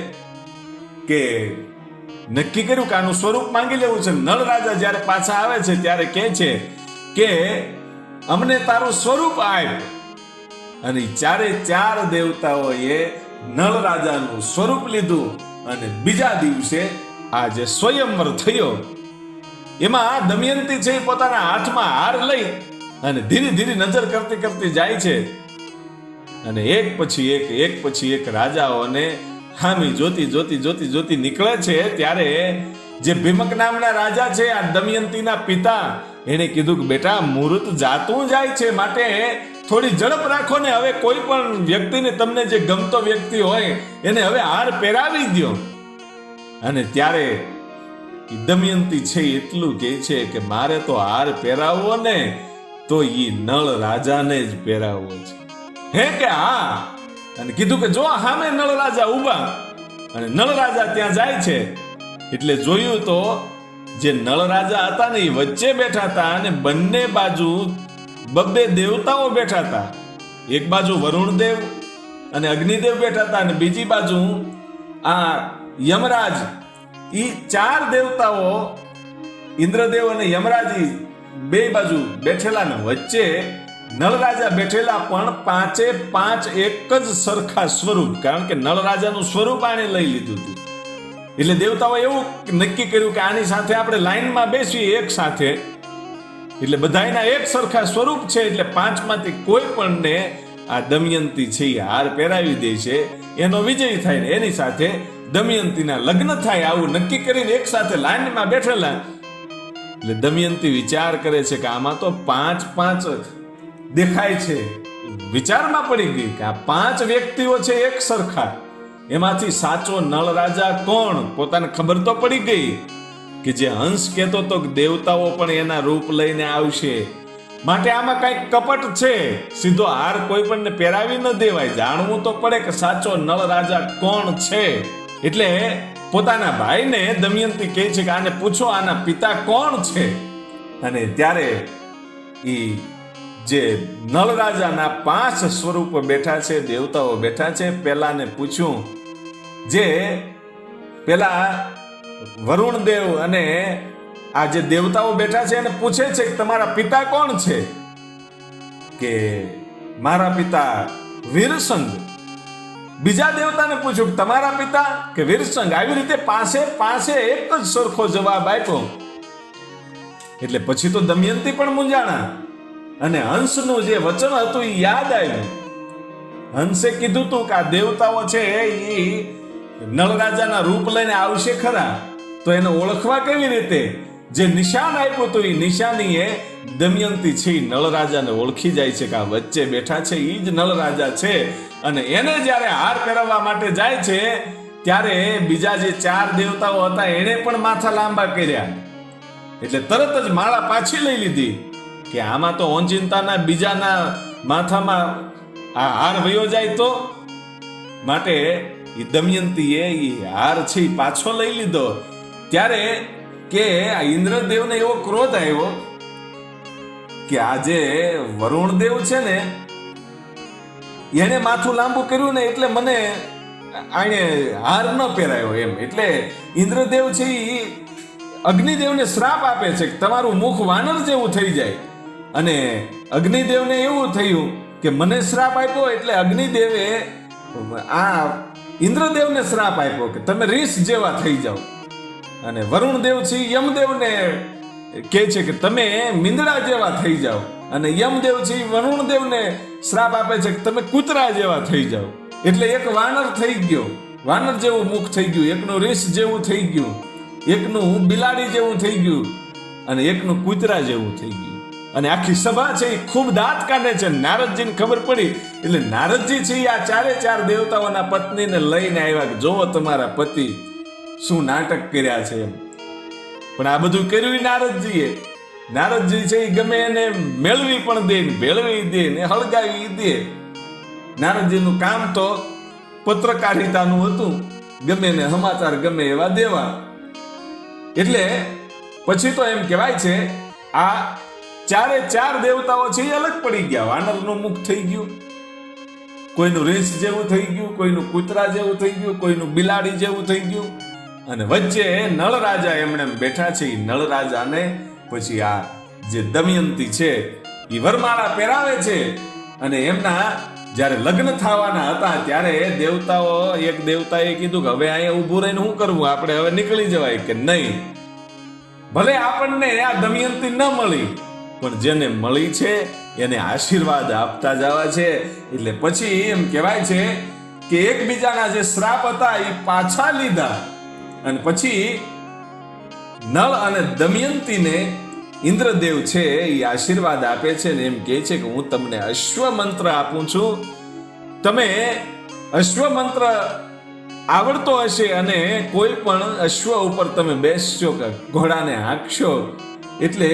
કે નક્કી કર્યું કે આનું સ્વરૂપ માંગી લેવું છે. નળ રાજા જ્યારે પાછા આવે છે ત્યારે કહે છે કે અમને તારું સ્વરૂપ આપ. અને ચારે ચાર દેવતાઓએ નળ રાજાનું સ્વરૂપ લીધું અને બીજા દિવસે આ જે સ્વયંવર થયો એમાં દમયંતી છે પોતાના હાથમાં હાર લઈ અને ધીરે ધીરે નજર કરતી કરતી જાય છે અને એક પછી એક રાજાઓને હામી જોતી જોતી જોતી જોતી નીકળે છે. ત્યારે જે ભીમક નામના રાજા છે, આ દમયંતીના પિતા, એને કીધું કે બેટા મુહૂર્ત જાતું જાય છે, માટે થોડી ઝડપ રાખો ને. હવે કોઈ પણ વ્યક્તિને, તમને જે ગમતો વ્યક્તિ હોય એને હવે હાર પહેરાવી દો. અને ત્યારે દમયંતી છે એટલું કહે છે કે મારે તો હાર પહેરાવવો ને તો ઈ નળ રાજાને જ પહેરાવવો છે. હે કે હા. અને કીધું કે જો સામે નળ રાજા ઊભા. અને નળ રાજા ત્યાં જાય છે એટલે જોયું તો જે નળ રાજા હતા ને એ વચ્ચે બેઠા હતા અને બંને બાજુ બબ્બે દેવતાઓ બેઠા હતા. એક બાજુ વરુણદેવ અને અગ્નિદેવ બેઠા હતા અને બીજી બાજુ આ યમરાજ. ઈ ચાર દેવતાઓ ઇન્દ્રદેવ અને યમરાજી બે બાજુ બેઠેલા ને વચ્ચે નળ રાજા બેઠેલા, પણ પાંચે પાંચ એક જ સરખા સ્વરૂપ. કારણ કે નળ રાજાનું સ્વરૂપ આને લઈ લીધું હતું. એટલે દેવતાઓએ એવું નક્કી કર્યું કે આની સાથે આપણે લાઈનમાં બેસીએ એક સાથે, એટલે બધાયના એક સરખા સ્વરૂપ છે. એટલે પાંચમાંથી કોઈ પણને આ દમયંતી છે એ હાર પહેરાવી દે છે, એનો વિજય થાય ને એની સાથે દમયંતીના લગ્ન થાય. આવું નક્કી કરીને એક સાથે લાઈનમાં બેઠેલા. એટલે દમયંતી વિચાર કરે છે કે આમાં તો પાંચ પાંચ દેખાય છે. વિચારમાં પડી ગઈ કે આ પાંચ વ્યક્તિઓ છે એક સરખા, એમાંથી સાચો નળ રાજા કોણ? પોતાને ખબર તો પડી ગઈ કે જે હંસ કહેતો તો દેવતાઓ પણ એના રૂપ લઈને આવશે, માટે આમાં કઈક કપટ છે. સીધો હાર કોઈ પણ પહેરાવી ન દેવાય, જાણવું તો પડે કે સાચો નળ રાજા કોણ છે. એટલે પોતાના ભાઈને દમયંતી કહે છે કે આને પૂછો આના પિતા કોણ છે. અને ત્યારે ઈ જે નળ રાજાના 5 સ્વરૂપ બેઠા છે, દેવતાઓ બેઠા છે, પેલાને પૂછ્યું. જે પેલા વરુણદેવ અને આ જે દેવતાઓ બેઠા છે એને પૂછે છે કે તમારા પિતા કોણ છે? કે મારા પિતા વીરસંગ. બીજા દેવતાને પૂછ્યું તમારા પિતા કે વીરસંગ. આવી રીતે પાસે એક જ સરખો જવાબ આપ્યો. એટલે પછી તો દમયંતી પણ મૂંઝાણા અને હંસનું જે વચન હતું એ યાદ આવ્યું. હંસે કીધું હતું કે આ દેવતાઓ છે એ નળ રાજાના રૂપ લઈને આવશે ખરા, તો એને ઓળખવા કેવી રીતે? જે નિશાન આપ્યું હતું એ નિશાની એ દમયંતી છે નળ રાજાને ઓળખી જાય છે કે આ વચ્ચે બેઠા છે એ જ નળ રાજા છે. અને એને જ્યારે હાર પહેરવા માટે જાય છે ત્યારે બીજા જે 4 દેવતાઓ હતા એને પણ માથા લાંબા કર્યા. એટલે તરત જ માળા પાછી લઈ લીધી કે આમાં તો ઓંચિંતાના બીજાના માથામાં આ હાર વયો જાય તો. માટે એ દમયંતીએ એ હાર છે પાછો લઈ લીધો. ત્યારે કે આ ઇન્દ્રદેવને એવો ક્રોધ આવ્યો કે આ જે વરુણદેવ છે ને એને માથું લાંબુ કર્યું ને એટલે મને આને હાર ન પહેરાયો એમ. એટલે ઇન્દ્રદેવ છે એ અગ્નિદેવને શ્રાપ આપે છે કે તમારું મુખ વાનર જેવું થઈ જાય. અને અગ્નિદેવને એવું થયું કે મને શ્રાપ આપ્યો એટલે અગ્નિદેવે આ ઇન્દ્રદેવને શ્રાપ આપ્યો કે તમે રીસ જેવા થઈ જાઓ. અને વરુણદેવ છે યમદેવને કહે છે કે તમે મીંદડા જેવા થઈ જાઓ. અને યમદેવ છે વરુણદેવને શ્રાપ આપે છે કે તમે કૂતરા જેવા થઈ જાઓ. એટલે એક વાનર થઈ ગયો, વાનર જેવું મુખ થઈ ગયું, એકનું રીસ જેવું થઈ ગયું, એકનું બિલાડી જેવું થઈ ગયું અને એકનું કૂતરા જેવું થઈ ગયું. અને આખી સભા છે એ ખૂબ દાંત કાઢે છે. નારદજીને ખબર પડી એટલે નારદજી છે આ ચારે ચાર દેવતાઓના પત્નીને લઈને આવ્યા કે જોવો તમારા પતિ શું નાટક કર્યા છે એમ. પણ આ બધું કર્યું નારદજીએ. નારદજી છે એ ગમે એને મેળવી પણ દે, ભેળવી દે ને હળગાવી દે. નારદજીનું કામ તો પત્રકારિતાનું હતું, ગમે ને સમાચાર ગમે એવા દેવા. એટલે પછી તો એમ કહેવાય છે આ ચારે ચાર દેવતાઓ છે એ અલગ પડી ગયા. વાનરનું મુખ થઈ ગયું, કોઈનું રીંછ જેવું થઈ ગયું, કોઈનું કૂતરા જેવું થઈ ગયું, કોઈનું બિલાડી જેવું થઈ ગયું. અને વચ્ચે નળ રાજા એમણે બેઠા છે. નળ રાજાને પછી આ જે દમયંતી છે એ વરમાળા પહેરાવે છે. અને એમના જ્યારે લગ્ન થવાના હતા ત્યારે દેવતાઓ, એક દેવતાએ કીધું કે હવે અહીંયા ઊભું રહીને શું કરવું, આપણે હવે નીકળી જવાય. કે નહીં, ભલે આપણને આ દમયંતી ન મળી પણ જેને મળી છે એને આશીર્વાદ આપતા જવા છે. એટલે પછી એમ કહેવાય છે કે એકબીજાના જે શ્રાપ હતા એ પાછા લીધા. અને પછી નળ અને દમયંતીને ઇન્દ્રદેવ છે એ આશીર્વાદ આપે છે ને એમ કહે છે કે હું તમને અશ્વ મંત્ર આપું છું. તમે અશ્વ મંત્ર આવડતો હશે અને કોઈ પણ અશ્વ ઉપર તમે બેસશો કે ઘોડાને હાંકશો એટલે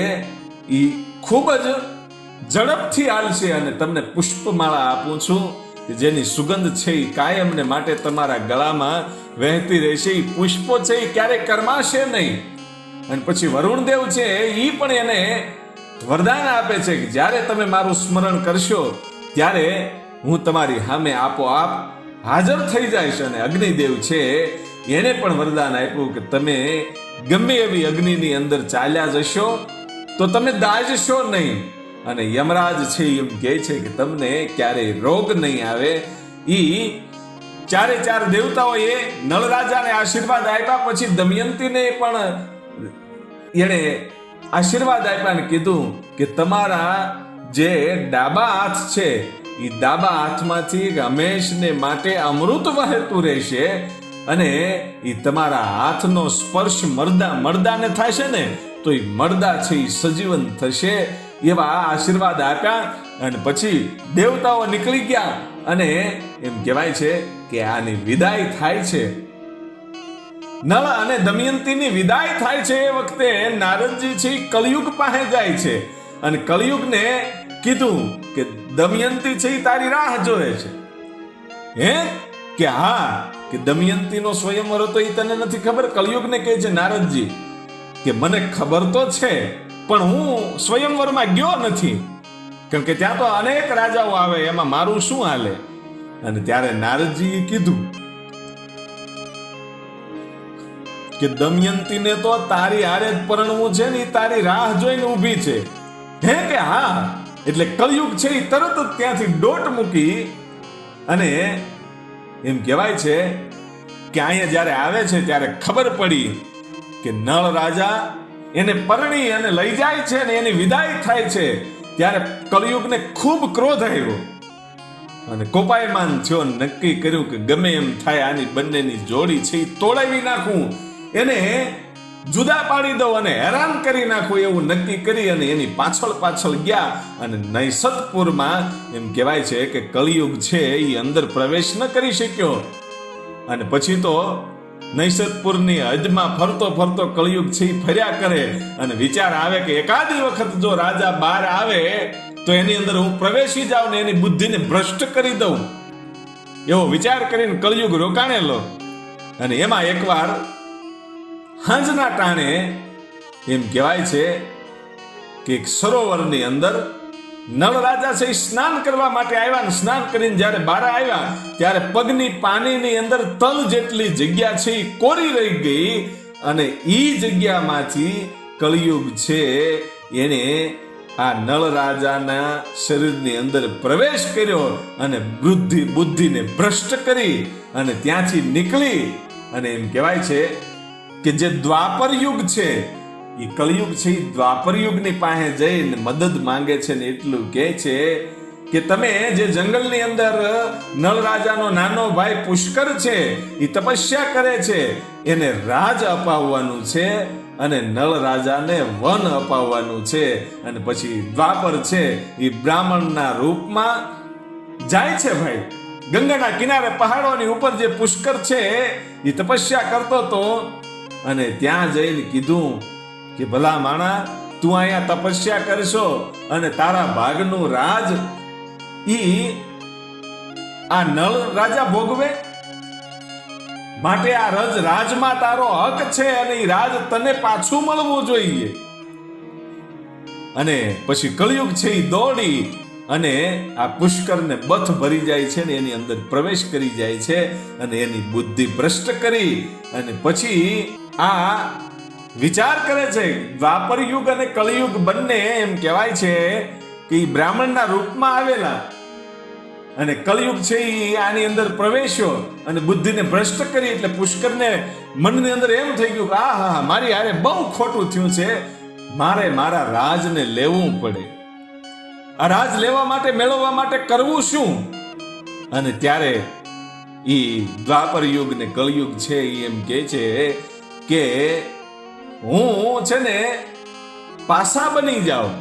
એ ખૂબ જ ઝડપથી હાલશે. અને તમને પુષ્પમાળા આપું છું કે જેની સુગંધ છે એ કાયમને માટે તમારા ગળામાં વહેતી રહેશે. એ પુષ્પો છે એ ક્યારેય કરમાશે નહીં. અને પછી વરુણદેવ છે એ પણ એને વરદાન આપે છે કે જ્યારે તમે મારું સ્મરણ કરશો ત્યારે હું તમારી સામે આપોઆપ હાજર થઈ જઈશ. અને અગ્નિદેવ છે એને પણ વરદાન આપ્યું કે તમે ગમે એવી અગ્નિની અંદર ચાલ્યા જશો તો તમે દાઝશો નહીં. અને યમરાજ છે એમ કહે છે કે તમને ક્યારેય રોગ નહીં આવે. ઈ ચારે ચાર દેવતાઓએ નળ રાજાને આશીર્વાદ આપ્યા. પછી દમયંતીને પણ એણે આશીર્વાદ આપ્યા ને કીધું કે તમારા જે ડાબા હાથ છે એ ડાબા હાથમાંથી હંમેશને માટે અમૃત વહેતું રહેશે. અને એ તમારા હાથનો સ્પર્શ મરદાને થશે ને તો એ મરદા છે એ સજીવન થશે. એવા આશીર્વાદ આપ્યા. અને પછી દેવતાઓ નીકળી ગયા અને એમ કહેવાય છે કે આની વિદાય થાય છે. નળ અને દમયંતીની વિદાય થાય છે એ વખતે નારદજી છે કળિયુગ પાસે જાય છે અને કળિયુગને કીધું કે દમયંતી છે તારી રાહ જોવે છે. કે હા, કે દમયંતીનો સ્વયંવર હતો એ તને નથી ખબર? કળિયુગને કહે છે નારદજી કે મને ખબર તો છે પણ હું સ્વયંવરમાં ગયો નથી, કારણ કે ત્યાં તો અનેક રાજાઓ આવે, એમાં મારું શું હાલે? અને ત્યારે નારદજીએ કીધું કે દમયંતીને તો તારી હારે જ પરણવું છે ને, તારી રાહ જોઈને ઊભી છે. કે હા. એટલે કળિયુગ છે એ તરત જ ત્યાંથી દોટ મૂકી અને એમ કહેવાય છે કે અહીંયા જ્યારે આવે છે ત્યારે ખબર પડી કે નળ રાજા એને પરણી અને લઈ જાય છે ને એની વિદાય થાય છે. ત્યારે કળિયુગને ખૂબ ક્રોધ આવ્યો અને કોપાયમાન થયો, નક્કી કર્યું કે ગમે એમ થાય આની બંનેની જોડી છે એ તોડાવી નાખું, એને જુદા પાડી દઉં અને હેરાન કરી નાખું એવું નક્કી કરી અને એની પાછળ ગયા. અને નૈસતપુરમાં એમ કહેવાય છે કે કળિયુગ છે એ અંદર પ્રવેશ ન કરી શક્યો. અને પછી તો નૈસતપુરની હદમાં ફરતો કળિયુગ છે એ ફર્યા કરે અને વિચાર આવે કે એકાદી વખત જો રાજા બહાર આવે તો એની અંદર હું પ્રવેશી જાઉં ને એની બુદ્ધિને ભ્રષ્ટ કરી દઉં, એવો વિચાર કરીને કળિયુગ રોકાણેલો. અને એમાં એકવાર હાંજના ટાણે એમ કહેવાય છે કે એક સરોવરની અંદર નળ રાજા છે સ્નાન કરવા માટે આવ્યા ને સ્નાન કરીને જ્યારે બહાર આવ્યા ત્યારે પગની પાણીની અંદર તલ જેટલી જગ્યા છે એ કોરી રહી ગઈ. અને ઈ જગ્યામાંથી કળિયુગ છે એને આ નળ રાજાના શરીરની અંદર પ્રવેશ કર્યો અને બુદ્ધિને ભ્રષ્ટ કરી અને ત્યાંથી નીકળી. અને એમ કહેવાય છે કે જે દ્વાપર યુગ છે એ કળિયુગ છે એ દ્વાપર યુગની પાસે જઈને મદદ માંગે છે ને એટલું કહે છે કે તમે જે જંગલની અંદર નળ રાજાનો નાનો ભાઈ પુષ્કર છે એ તપસ્યા કરે છે, એને રાજ અપાવવાનું છે અને નળ રાજાને વન અપાવવાનું છે. અને પછી દ્વાપર છે એ બ્રાહ્મણના રૂપમાં જાય છે ભાઈ ગંગાના કિનારે પહાડોની ઉપર જે પુષ્કર છે એ તપસ્યા કરતો હતો. અને ત્યાં જઈને કીધું કે ભલા માણા, તું અહીંયા તપસ્યા કરશો અને તારા ભાગનું રાજ ઈ આ નળ રાજા ભોગવે, માટે આ રાજમાં તારો હક છે અને એ રાજ તને પાછું મળવું જોઈએ. અને પછી કળિયુગ છે એ દોડી અને આ પુષ્કરને બથ ભરી જાય છે ને એની અંદર પ્રવેશ કરી જાય છે અને એની બુદ્ધિ ભ્રષ્ટ કરી અને પછી આ વિચાર કરે છે. દ્વાપર યુગ અને કળિયુગ બંને એમ કહેવાય છે કે બ્રાહ્મણના રૂપમાં આવેલા અને કળિયુગ છે એ આની અંદર પ્રવેશ્યો અને બુદ્ધિને ભ્રષ્ટ કરી. એટલે પુષ્કરને મનની અંદર એમ થઈ ગયું કે આ હા મારી હારે બહુ ખોટું થયું છે, મારે મારા રાજને લેવું પડે. આ રાજ લેવા માટે મેળવવા માટે કરવું શું? અને ત્યારે ઈ દ્વાપર યુગ ને કળિયુગ છે એ એમ કહે છે કે હું છે ને પાસા બની જાઉં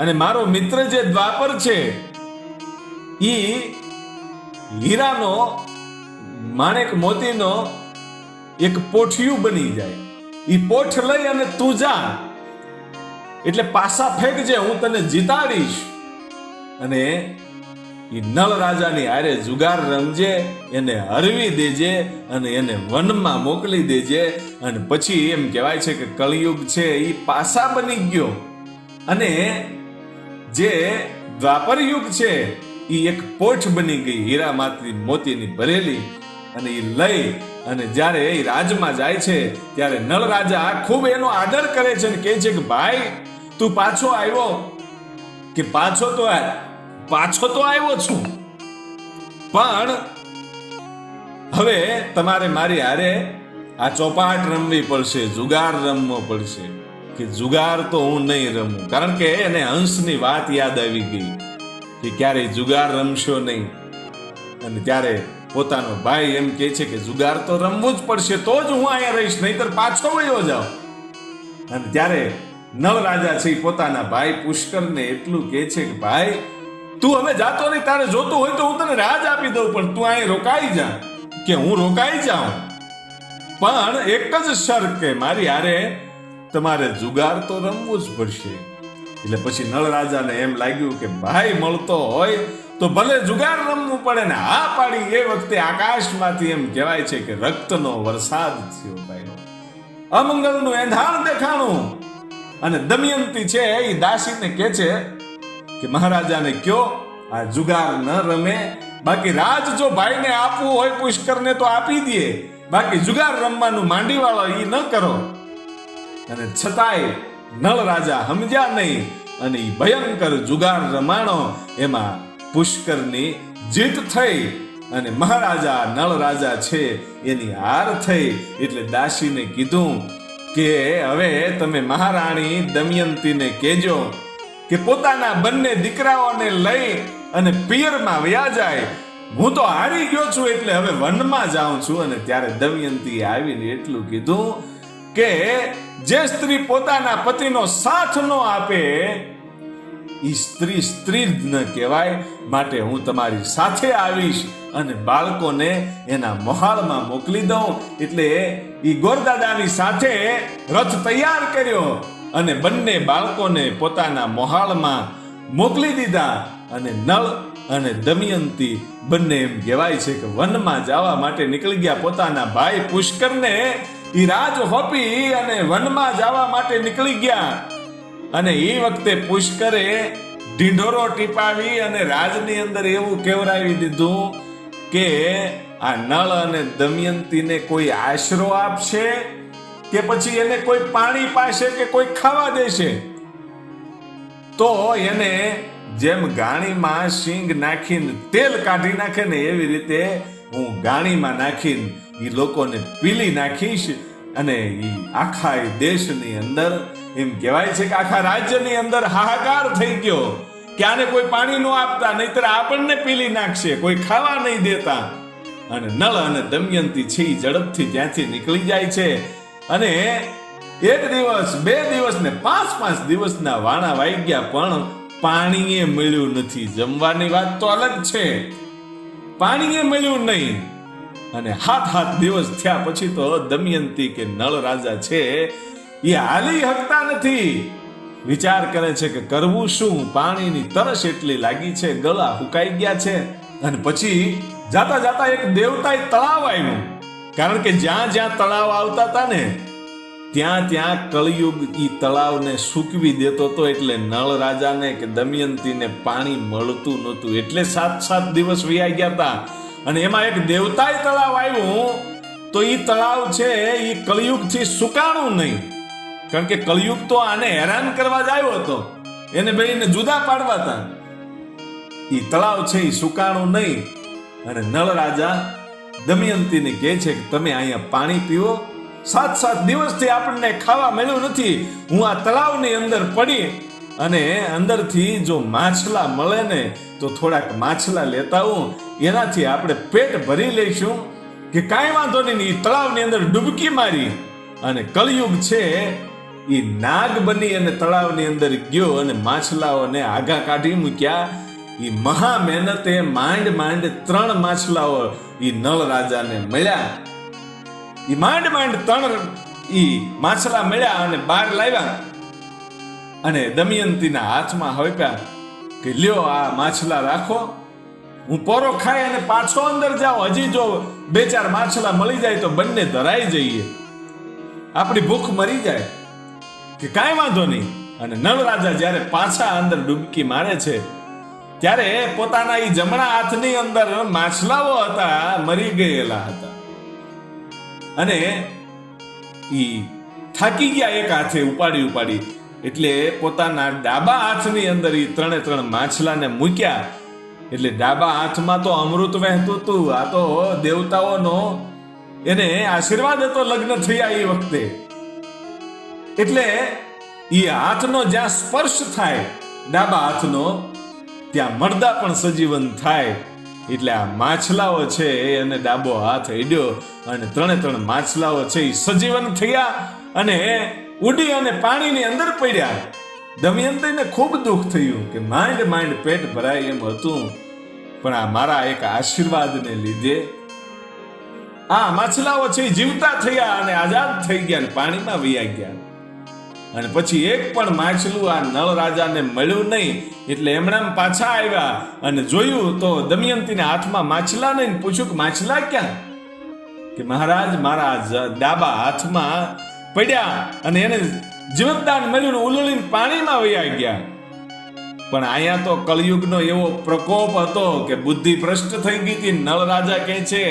અને મારો મિત્ર જે દ્વાપર છે ઈ હીરાનો માણેક મોતીનો એક પોઠિયું બની જાય. ઈ પોઠ લઈ અને તું જા, એટલે પાસા ફેંકજે, હું તને જીતાડીશ. અને ઈ નળ રાજાની હારે જુગાર રમજે, એને હરવી દેજે અને એને વનમાં મોકલી દેજે. અને પછી એમ કહેવાય છે કે કળિયુગ છે ઈ પાસા બની ગયો અને જે દ્વાપર યુગ છે ઈ એક પોઠ બની ગઈ હીરામાંથી મોતીની ભરેલી. અને ઈ લઈ અને જ્યારે એ રાજમાં જાય છે ત્યારે નળ રાજા ખૂબ એનો આદર કરે છે અને કહે છે કે ભાઈ તું પાછો આવ્યો, કે પાછો તો આવ્યો છું, પણ હવે તમારે મારી હારે આ ચોપાટ રમવી પડશે, જુગાર રમવો પડશે. કે જુગાર તો હું નહીં રમું, કારણ કે એને હંસની વાત યાદ આવી ગઈ કે ક્યારેય જુગાર રમશો નહીં. અને ત્યારે પોતાનો ભાઈ એમ કહે છે કે જુગાર તો રમવું જ પડશે, તો જ હું અહીંયા રહીશ, નહીતર પાછો વયો જાઉં. અને ત્યારે નળ રાજા છે પોતાના ભાઈ પુષ્કરને એટલું કહે છે કે ભાઈ તું હવે જાતો નહીં, તારે જોતું હોય તો હું તને રાજ આપી દઉં, પણ તું અહીં રોકાઈ જા. કે હું રોકાઈ જાઉં, પણ એક જ શરત કે મારી હારે તમારે જુગાર તો રમવું જ પડશે. એટલે પછી નળ રાજાને એમ લાગ્યું કે ભાઈ મળતો હોય તો ભલે જુગાર રમવું પડે ને. હા પાડી. એ વખતે આકાશમાંથી એમ કહેવાય છે કે રક્તનો વરસાદ થયો ભાઈ, અમંગળનું એંધાણ દેખાણું. અને દમયંતી છે એ દાસીને કહે છે કે મહારાજાને કયો આ જુગાર ન રમે, બાકી રાજ જો ભાઈને આપવું હોય પુષ્કરને તો આપી દે, બાકી જુગાર રમવાનું માંડી વાળો એ ન કરો. અને છતાંય નળ રાજા સમજ્યા નહીં અને એ ભયંકર જુગાર રમાણો. એમાં પુષ્કરની જીત થઈ અને મહારાજા નળ રાજા છે એની હાર થઈ. એટલે દાસીને કીધું કે હવે તમે મહારાણી દમયંતીને કહેજો કે પોતાના બંને દીકરાઓને લઈ અને પિયરમાં વયા જાય, હું તો હારી ગયો છું એટલે હવે વનમાં જાઉં છું. અને ત્યારે દમયંતી આવીને એટલું કીધું કે જે સ્ત્રી પોતાના પતિનો સાથ ન આપે ઈ સ્ત્રી જ ન કહેવાય, માટે હું તમારી સાથે આવીશ અને બાળકોને એના મહાલમાં મોકલી દઉં. એટલે ઈ ગોરદાદાની સાથે રથ તૈયાર કર્યો અને બંને બાળકોને પોતાના મહાલમાં મોકલી દીધા. અને નળ અને દમયંતી બંને એમ કહેવાય છે કે વનમાં જવા માટે નીકળી ગયા. પોતાના ભાઈ પુષ્કરને ઈ રાજ હોપી અને વનમાં જવા માટે નીકળી ગયા. અને એ વખતે પુષ્કરે ઢીંઢોરો ટીપાવી અને રાજની અંદર એવું કેવરાવી દીધું કે આ નળ અને દમયંતીને કોઈ આશરો આપશે કે પછી એને કોઈ પાણી પાશે કે કોઈ ખાવા દેશે, તો એને જેમ ગાણીમાં સિંગ નાખીને તેલ કાઢી નાખે ને એવી રીતે હું ગાણીમાં નાખીને એ લોકોને પીલી નાખીશ. અને એ આખા દેશની અંદર એમ કહેવાય છે કે આખા રાજ્યની અંદર હાહાકાર થઈ ગયો કે આને કોઈ પાણી ન આપતા, નહીતર આપણને પીલી નાખશે, કોઈ ખાવા નહીં દેતા. અને નળ અને દમયંતી છે ઝડપથી ત્યાંથી નીકળી જાય છે અને એક દિવસ, 2 દિવસ ને 5 દિવસના વાણા વાઈ ગયા, પણ પાણીએ મળ્યું નથી. જમવાની વાત તો અલગ છે, પાણીએ મળ્યું નહીં. અને 7 દિવસ થયા પછી તો દમયંતી કે નળ રાજા છે એ હાલી શકતા નથી. વિચાર કરે છે કે કરવું શું, પાણીની તરસ એટલી લાગી છે, ગળા હુકાઈ ગયા છે. અને પછી જાતા જાતા એક દેવતાએ તળાવ આવ્યું, કારણ કે જ્યાં જ્યાં તળાવ આવતા હતા ને ત્યાં ત્યાં કળિયુગ ઈ તળાવને સૂકવી દેતો હતો. એટલે નળ રાજાને કે દમયંતીને પાણી મળતું નહોતું, એટલે 7 દિવસ વયા ગયા હતા. અને એમાં એક દેવતાએ તળાવ આવ્યું, તો ઈ તળાવ છે ઈ કળિયુગથી સુકાણું નહીં, કારણ કે કળિયુગ તો આને હેરાન કરવા જ આવ્યો હતો, એને બેને જુદા પાડવા હતા. ઈ તળાવ છે ઈ સુકાણું નહીં. અને નળ રાજા દમયંતીને કહે છે કે તમે અહીંયા પાણી પીવો, 7 દિવસથી આપણને ખાવા મળ્યું નથી. હું આ તળાવની અંદર પડી અને અંદરથી જો માછલા મળે ને તો થોડાક માછલા લેતા હું, એનાથી આપણે પેટ ભરી લઈશું. કે કાંઈ વાંધો નહીં. એ તળાવની અંદર ડૂબકી મારી અને કળિયુગ છે એ નાગ બની અને તળાવની અંદર ગયો અને માછલાઓને આગા કાઢી મૂક્યા. એ મહા મહેનતે માંડ 3 માછલાઓ એ નળ રાજાને મળ્યા. એ માંડ 3 માછલા મળ્યા અને બહાર લાવ્યા અને દમયંતીના હાથમાં આપ્યા કે લ્યો આ માછલા રાખો, હું પોરો ખાઈ અને પાછો અંદર જાઉં. હજી જો 2-4 માછલા મળી જાય તો બંને ધરાઈ જઈએ, આપણી ભૂખ મરી જાય. કે કાંઈ વાંધો નહીં. અને નળ રાજા જ્યારે પાછા અંદર ડૂબકી મારે છે ત્યારે પોતાના એ જમણા હાથની અંદર માછલાઓ હતા, મરી ગયેલા હતા. અને ઈ થાકી ગયા એક હાથે ઉપાડી, એટલે પોતાના ડાબા હાથની અંદર ઈ 3 માછલાને મૂક્યા. એટલે ડાબા હાથમાં તો અમૃત વહેતું હતું. આ તો દેવતાઓનો એને આશીર્વાદ હતો લગ્ન થયા એ વખતે. એટલે ઈ હાથનો જ્યાં સ્પર્શ થાય ડાબા હાથનો, ત્યાં મરદા પણ સજીવન થાય. એટલે આ માછલાઓ છે એને ડાબો હાથ અડ્યો અને 3 માછલાઓ છે એ સજીવન થયા અને ઉડી અને પાણીની અંદર પડ્યા. દમયંતીને ખૂબ દુઃખ થયું કે માંડ પેટ ભરાય એમ હતું, પણ આ મારા એક આશીર્વાદને લીધે આ માછલાઓ છે જીવતા થયા અને આઝાદ થઈ ગયા, પાણીમાં વયા ગયા. અને પછી એક પણ માછલું આ નળ રાજાને મળ્યું નહીં. એટલે એમણે પાછા આવ્યા અને જોયું તો દમયંતીના હાથમાં માછલા નહીં. પૂછ્યું કે માછલા ક્યાં? કે મહારાજ મારા ડાબા હાથમાં પડ્યા અને એને જીવતદાન મળ્યું, ઉલળીને પાણીમાં વયા ગયા. પણ અહીંયા તો કળિયુગનો એવો પ્રકોપ હતો કે બુદ્ધિ ભ્રષ્ટ થઈ ગઈ હતી. નળ રાજા કહે છે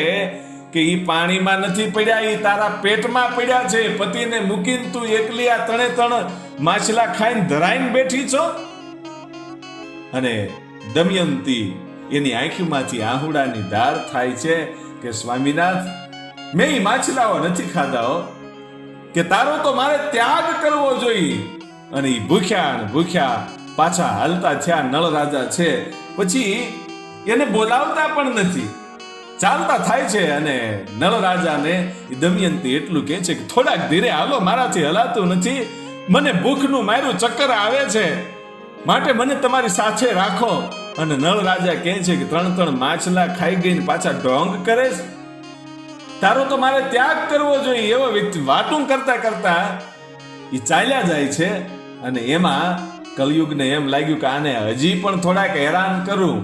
કે ઈ પાણીમાં નથી પડ્યા, ઈ તારા પેટમાં પડ્યા છે. પતિને મૂકીને તું એકલી આ 3 માછલા ખાઈને ધરાઈને બેઠી છો. અને દમયંતી એની આંખમાંથી આહુડાની ધાર થાય છે કે સ્વામીનાથ, મેં ઈ માછલાઓ નથી ખાધા, કે તારો તો મારે ત્યાગ કરવો જોઈએ. અને ઈ ભૂખ્યા પાછા હાલતા થયા. નળ રાજા છે પછી એને બોલાવતા પણ નથી, ચાલતા થાય છે. અને નળ રાજાને દમયંતી એટલું કહે છે કે થોડાક ધીરે હાલો, મારાથી હલાતું નથી, મને ભૂખનું માર્યું ચક્કર આવે છે, માટે મને તમારી સાથે રાખો. અને નળ રાજા કહે છે કે 3 માછલા ખાઈ ગઈને પાછા ઢોંગ કરે છે, તારો તો મારે ત્યાગ કરવો જોઈએ. એવો વાતું કરતા એ ચાલ્યા જાય છે. અને એમાં કળિયુગને એમ લાગ્યું કે આને હજી પણ થોડાક હેરાન કરું.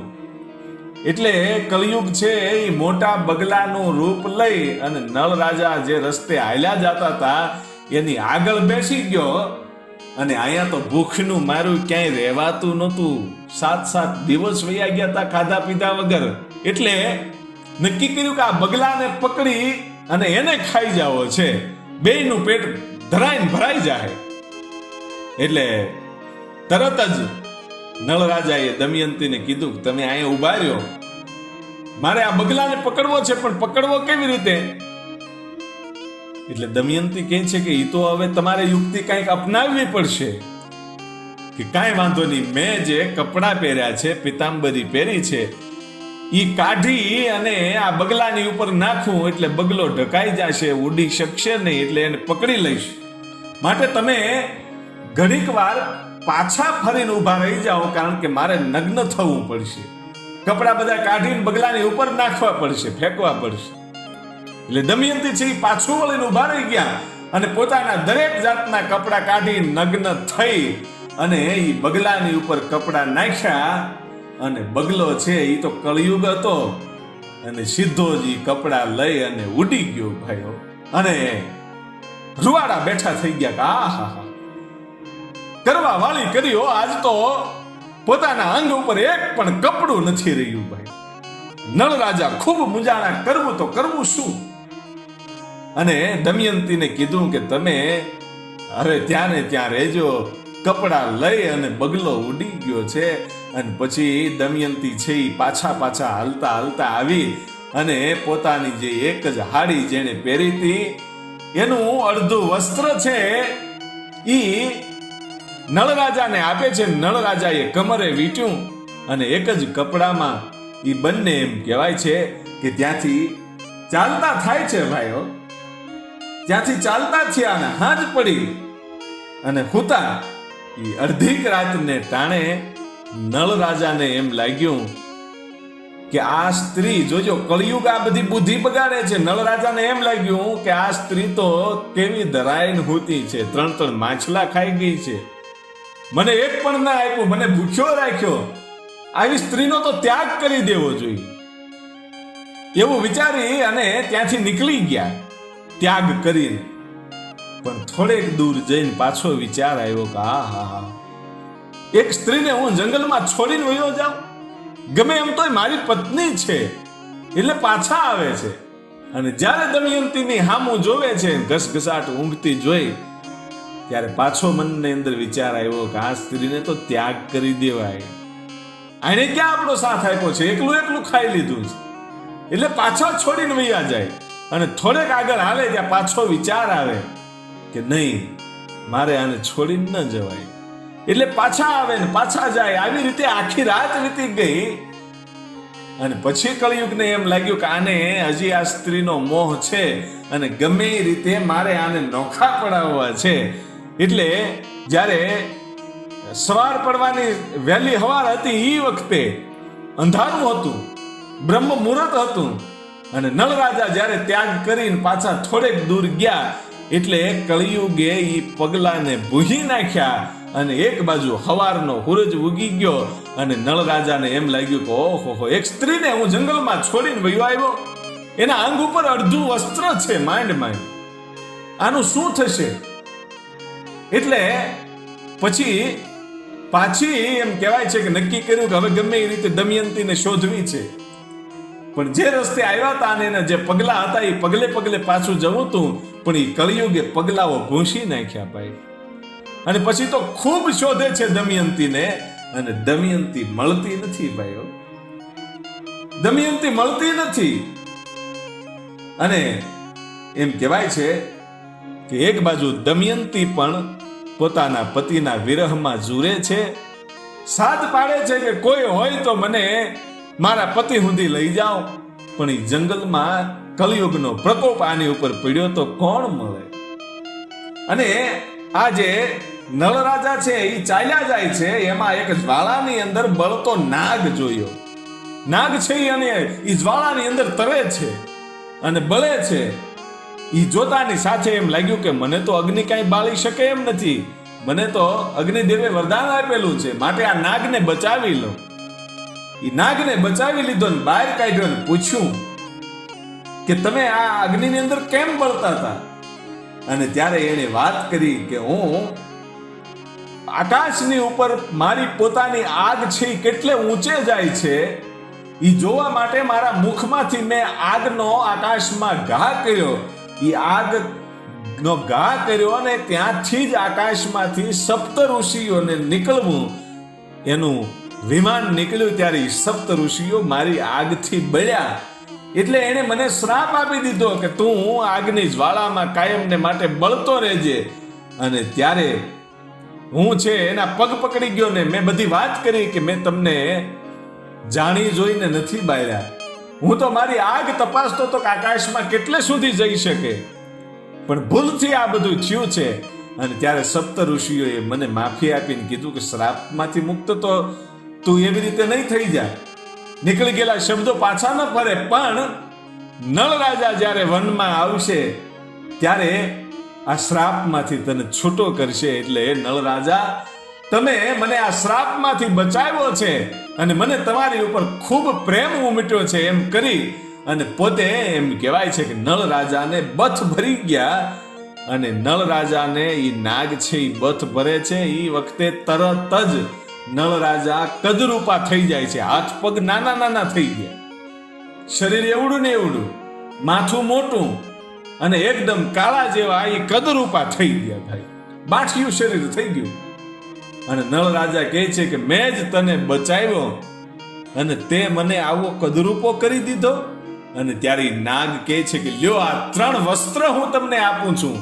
એટલે કળિયુગ છે એ મોટા બગલાનું રૂપ લઈ અને નળ રાજા જે રસ્તે હાલ્યા જતા હતા એની આગળ બેસી ગયો. અને અહીંયા તો ભૂખનું મારું ક્યાંય રહેવાતું નહોતું. 7 દિવસ વયા ગયા હતા ખાધા પીધા વગર. એટલે નક્કી કર્યું કે આ બગલાને પકડી અને એને ખાઈ જાવો છે, બેયનું પેટ ધરાઈને ભરાઈ જાય. એટલે તરત જ નળ રાજાએ દમયંતીને કીધું કે તમે અહીંયા ઉભા રહ્યો, મારે આ બગલાને પકડવો છે, પણ પકડવો કેવી રીતે? એટલે દમયંતી કહે છે કે એ તો હવે તમારે યુક્તિ કંઈક અપનાવવી પડશે. કે કાંઈ વાંધો નહીં, મેં જે કપડાં પહેર્યા છે, પિતાંબરી પહેરી છે, એ કાઢી અને આ બગલાની ઉપર નાખું એટલે બગલો ઢકાઈ જશે, ઉડી શકશે નહીં. એટલે એને પકડી લઈશ માટે તમે ઘડીક વાર પાછા ફરીને ઊભા રહી જાઓ, કારણ કે મારે નગ્ન થવું પડશે. કપડા બધા કાઢીને બગલાની ઉપર નાખવા પડશે, ફેંકવા પડશે. એટલે દમયંતી છે એ પાછું વળીને ઊભા રહી ગયા અને પોતાના દરેક જાતના કપડા કાઢી નગ્ન થઈ અને એ બગલાની ઉપર કપડા નાખ્યા. અને બગલો છે એ તો કળિયુગ હતો અને સીધો જ કપડા લઈ અને ઉડી ગયો ભાઈઓ. અને રૂવાડા બેઠા થઈ ગયા કે આહા, કરવા વાળી કર્યો. આજ તો પોતાના અંગ ઉપર એક પણ કપડું નથી રહ્યું ભાઈ. નળ રાજા ખૂબ મૂંઝાણા, કરવું તો કરવું શું? અને દમયંતીને કીધું કે તમે હવે ત્યાં ને ત્યાં રહેજો. કપડા લઈ અને બગલો ઉડી ગયો છે. અને પછી દમયંતી છે એ પાછા હાલતા આવી અને પોતાની જે એક જ હાડી જેને પહેરી હતી એનું અડધું વસ્ત્ર છે ઈ નળરાજાને આપે છે. નળરાજાએ કમરે વીંટ્યું અને એક જ કપડામાં ઈ બંને એમ કહેવાય છે કે ત્યાંથી ચાલતા થાય છે ભાઈઓ. ત્યાંથી ચાલતા થયા અને હાંજ પડી અને હુતા. ઈ અડધીક રાતને ટાણે નળરાજાને એમ લાગ્યું કે આ સ્ત્રી, જોજો કળિયુગ આ બધી બુદ્ધિ બગાડે છે. નળરાજાને એમ લાગ્યું કે આ સ્ત્રી તો કેવી ધરાઈને હોતી છે, 3 માછલા ખાઈ ગઈ છે, મને એક પણ ના આપ્યું, મને ભૂખ્યો રાખ્યો. આવી સ્ત્રીનો તો ત્યાગ કરી દેવો જોઈએ એવું વિચારી અને ત્યાંથી નીકળી ગયા ત્યાગ કરીને. પણ થોડેક દૂર જઈને પાછો વિચાર આવ્યો કે હા, એક સ્ત્રીને હું જંગલમાં છોડીને વયો જાઉં, ગમે એમ તોય મારી પત્ની છે, એટલે પાછા આવે છે. અને જ્યારે દમયંતીની હામું જોવે છે, ઘસઘસાટ ઊંઘતી જોઈ, ત્યારે પાછો મનની અંદર વિચાર આવ્યો કે આ સ્ત્રીને તો ત્યાગ કરી દેવાય. આને ક્યાં આપણો સાથ આપ્યો છે, એકલું ખાઈ લીધું છે, એટલે પાછો છોડીને વયા જાય. અને થોડેક આગળ હાલે ત્યાં પાછો વિચાર આવે કે નહીં, મારે આને છોડીને ન જવાય. એટલે પાછા આવે ને પાછા જાય. આવી રીતે આખી રાત વીતી ગઈ. અને પછી કળિયુગને એમ લાગ્યું કે આને હજી આ સ્ત્રીનો મોહ છે અને ગમે એ રીતે મારે આને નોખા પડાવવા છે. એટલે જ્યારે સવાર પડવાની વહેલી હવાર હતી એ વખતે અંધારું હતું, બ્રહ્મ મુહૂર્ત હતું. અને નળરાજા જ્યારે ત્યાગ કરીને પાછા થોડેક દૂર ગયા એટલે કળિયુગે ઈ પગલાને ભૂહી નાખ્યા. અને એક બાજુ હવારનો સૂરજ ઉગી ગયો અને નળરાજાને એમ લાગ્યું કે ઓહો, એક સ્ત્રીને હું જંગલમાં છોડીને વયો આવ્યો, એના અંગ ઉપર અડધું વસ્ત્ર છે, માંડ આનું શું થશે? એટલે પછી પાછી એમ કહેવાય છે કે નક્કી કર્યું કે હવે ગમે એ રીતે દમયંતીને શોધવી છે. પણ જે રસ્તે આવ્યા હતા અને એના જે પગલા હતા એ પગલે પાછું જવું હતું, પણ એ કળિયુગે પગલાઓ ભૂંસી નાખ્યા ભાઈ. અને પછી તો ખૂબ શોધે છે દમયંતીને અને દમયંતી મળતી નથી ભાઈઓ, દમયંતી મળતી નથી. અને એમ કહેવાય છે કે એક બાજુ દમયંતી પણ પોતાના પતિના વિરહમાં ઝૂરે છે, સાદ પાડે છે કે કોઈ હોય તો મને મારા પતિ સુધી લઈ જાઓ. પણ એ જંગલમાં કળિયુગનો પ્રકોપ આની ઉપર પડ્યો તો કોણ મળે? અને આ જે નળરાજા છે એ ચાલ્યા જાય છે, એમાં એક જ્વાળાની અંદર બળતો નાગ જોયો. નાગ છે અને એ જ્વાળાની અંદર તરે છે અને બળે છે. એ જોતાની સાથે એમ લાગ્યું કે મને તો અગ્નિ કાંઈ બાળી શકે એમ નથી, મને તો અગ્નિદેવે વરદાન આપેલું છે, માટે આ નાગને બચાવી લો. એ નાગને બચાવી લીધો ને બહાર કાઢ્યો ને પૂછ્યું કે તમે આ અગ્નિની અંદર કેમ બળતા હતા? અને ત્યારે એને વાત કરી કે હું આકાશની ઉપર મારી પોતાની આગ છે કેટલે ઊંચે જાય છે એ જોવા માટે મારા મુખમાંથી મેં આગનો આકાશમાં ઘા કર્યો. એ આગનો ઘા કર્યો અને ત્યાંથી જ આકાશમાંથી સપ્ત ઋષિઓને નીકળવું એનું વિમાન નીકળ્યું. ત્યારે સપ્ત ઋષિઓ મારી આગથી બળ્યા. એટલે એને મને શ્રાપ આપી દીધો કે તું આગની જ્વાળામાં કાયમને માટે બળતો રહેજે. અને ત્યારે હું છે એના પગ પકડી ગયો ને મેં બધી વાત કરી કે મેં તમને જાણી જોઈને નથી બાળ્યા, હું તો મારી આગ તપાસતો તો આકાશમાં કેટલે સુધી જઈ શકે, પણ ભૂલથી આ બધું થયું છે. અને ત્યારે સપ્ત ઋષિઓએ મને માફી આપીને કીધું કે શ્રાપમાંથી મુક્ત તો તું એવી રીતે નહીં થઈ જાય. નીકળી ગયેલા શબ્દો પાછા ન ફરે, પણ નળ રાજા જ્યારે વનમાં આવશે ત્યારે આ શ્રાપમાંથી તને છૂટો કરશે. એટલે નળ રાજા, તમે મને આ શ્રાપમાંથી બચાવ્યો છે અને મને તમારી ઉપર ખૂબ પ્રેમ ઉમટ્યો છે એમ કરી અને પોતે એમ કહેવાય છે કે નળ રાજાને બથ ભરી ગયા. અને નળ રાજાને એ નાગ છે એ બથ ભરે છે. એ વખતે તરત જ નળ રાજા કદરૂપા થઈ જાય છે. હાથ પગ નાના નાના થઈ ગયા, શરીર એવડું ને એવડું, માથું મોટું અને એકદમ કાળા જેવા એ કદરૂપા થઈ ગયા. ભાઈ બાઠિયું શરીર થઈ ગયું. અને નળ રાજા કહે છે કે મેં જ તને બચાવ્યો અને તે મને આવો કદરૂપો કરી દીધો. અને ત્યારે નાગ કહે છે કે લ્યો, આ 3 વસ્ત્ર હું તમને આપું છું.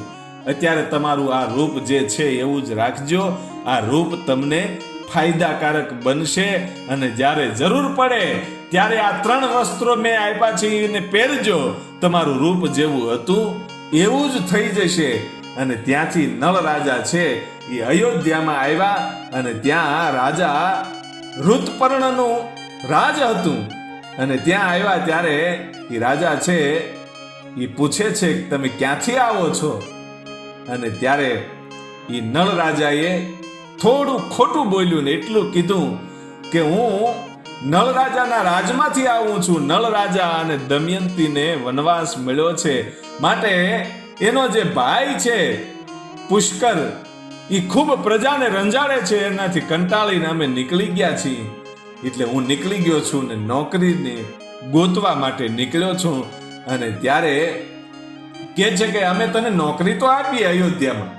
અત્યારે તમારું આ રૂપ જે છે એવું જ રાખજો. આ રૂપ તમને ફાયદાકારક બનશે અને જ્યારે જરૂર પડે ત્યારે આ 3 વસ્ત્રો મેં આપ્યા છે એને પહેરજો. તમારું રૂપ જેવું હતું એવું જ થઈ જશે. અને ત્યાંથી નળ રાજા છે એ અયોધ્યામાં આવ્યા અને ત્યાં રાજા ઋતુપર્ણનું રાજ હતું. અને ત્યાં આવ્યા ત્યારે એ રાજા છે એ પૂછે છે કે તમે ક્યાંથી આવો છો? અને ત્યારે એ નળ રાજાએ થોડું ખોટું બોલ્યું ને એટલું કીધું કે હું નળ રાજાના રાજમાંથી આવું છું. નળ રાજા અને દમયંતીને વનવાસ મળ્યો છે, માટે એનો જે ભાઈ છે પુષ્કર એ ખૂબ પ્રજાને રંજાડે છે, એનાથી કંટાળીને અમે નીકળી ગયા છીએ. એટલે હું નીકળી ગયો છું ને નોકરીને ગોતવા માટે નીકળ્યો છું. અને ત્યારે કહે છે કે અમે તને નોકરી તો આપી અયોધ્યામાં,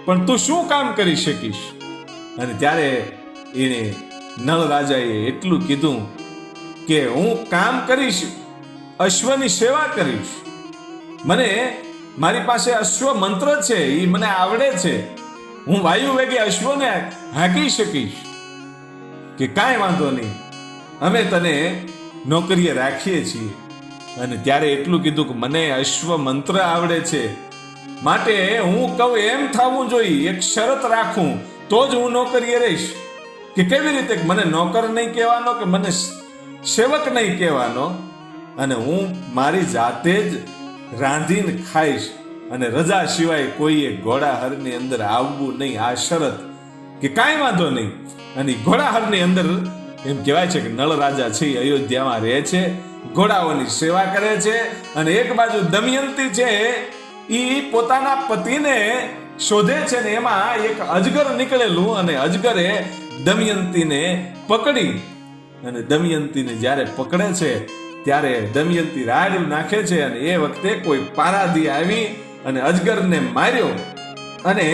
પણ તું શું કામ કરી શકીશ? અને ત્યારે એને નળ રાજાએ એટલું કીધું કે હું કામ કરીશ, અશ્વની સેવા કરીશ. મને મારી પાસે અશ્વ મંત્ર છે, એ મને આવડે છે. હું વાયુ વેગે અશ્વને હાંકી શકીશ. કે કાંઈ વાંધો નહીં, અમે તને નોકરીએ રાખીએ છીએ. અને ત્યારે એટલું કીધું કે મને અશ્વ મંત્ર આવડે છે, માટે હું કહું એમ થવું જોઈએ, એક શરત રાખું તો જ હું નોકરીએ રહીશ. કે કેવી રીતે? મને નોકર નહીં કહેવાનો કે મને સેવક નહીં કહેવાનો, અને હું મારી જાતે જ રાંધીને ખાઈશ અને રજા સિવાય કોઈએ ઘોડાહરની અંદર આવવું નહીં. આ શરત. કે કાંઈ વાંધો નહીં. અને ઘોડાહરની અંદર એમ કહેવાય છે કે નળ રાજા છે અયોધ્યામાં રહે છે, ઘોડાઓની સેવા કરે છે. અને એક બાજુ દમયંતી છે એ પોતાના પતિને શોધે છે ને એમાં એક અજગર નીકળેલું, અને અજગરે દમયંતીને પકડી. અને દમયંતીને જ્યારે પકડે છે ત્યારે દમયંતી રાડ નાખે છે. અને એ વખતે કોઈ પારાધી આવી અને અજગરને માર્યો અને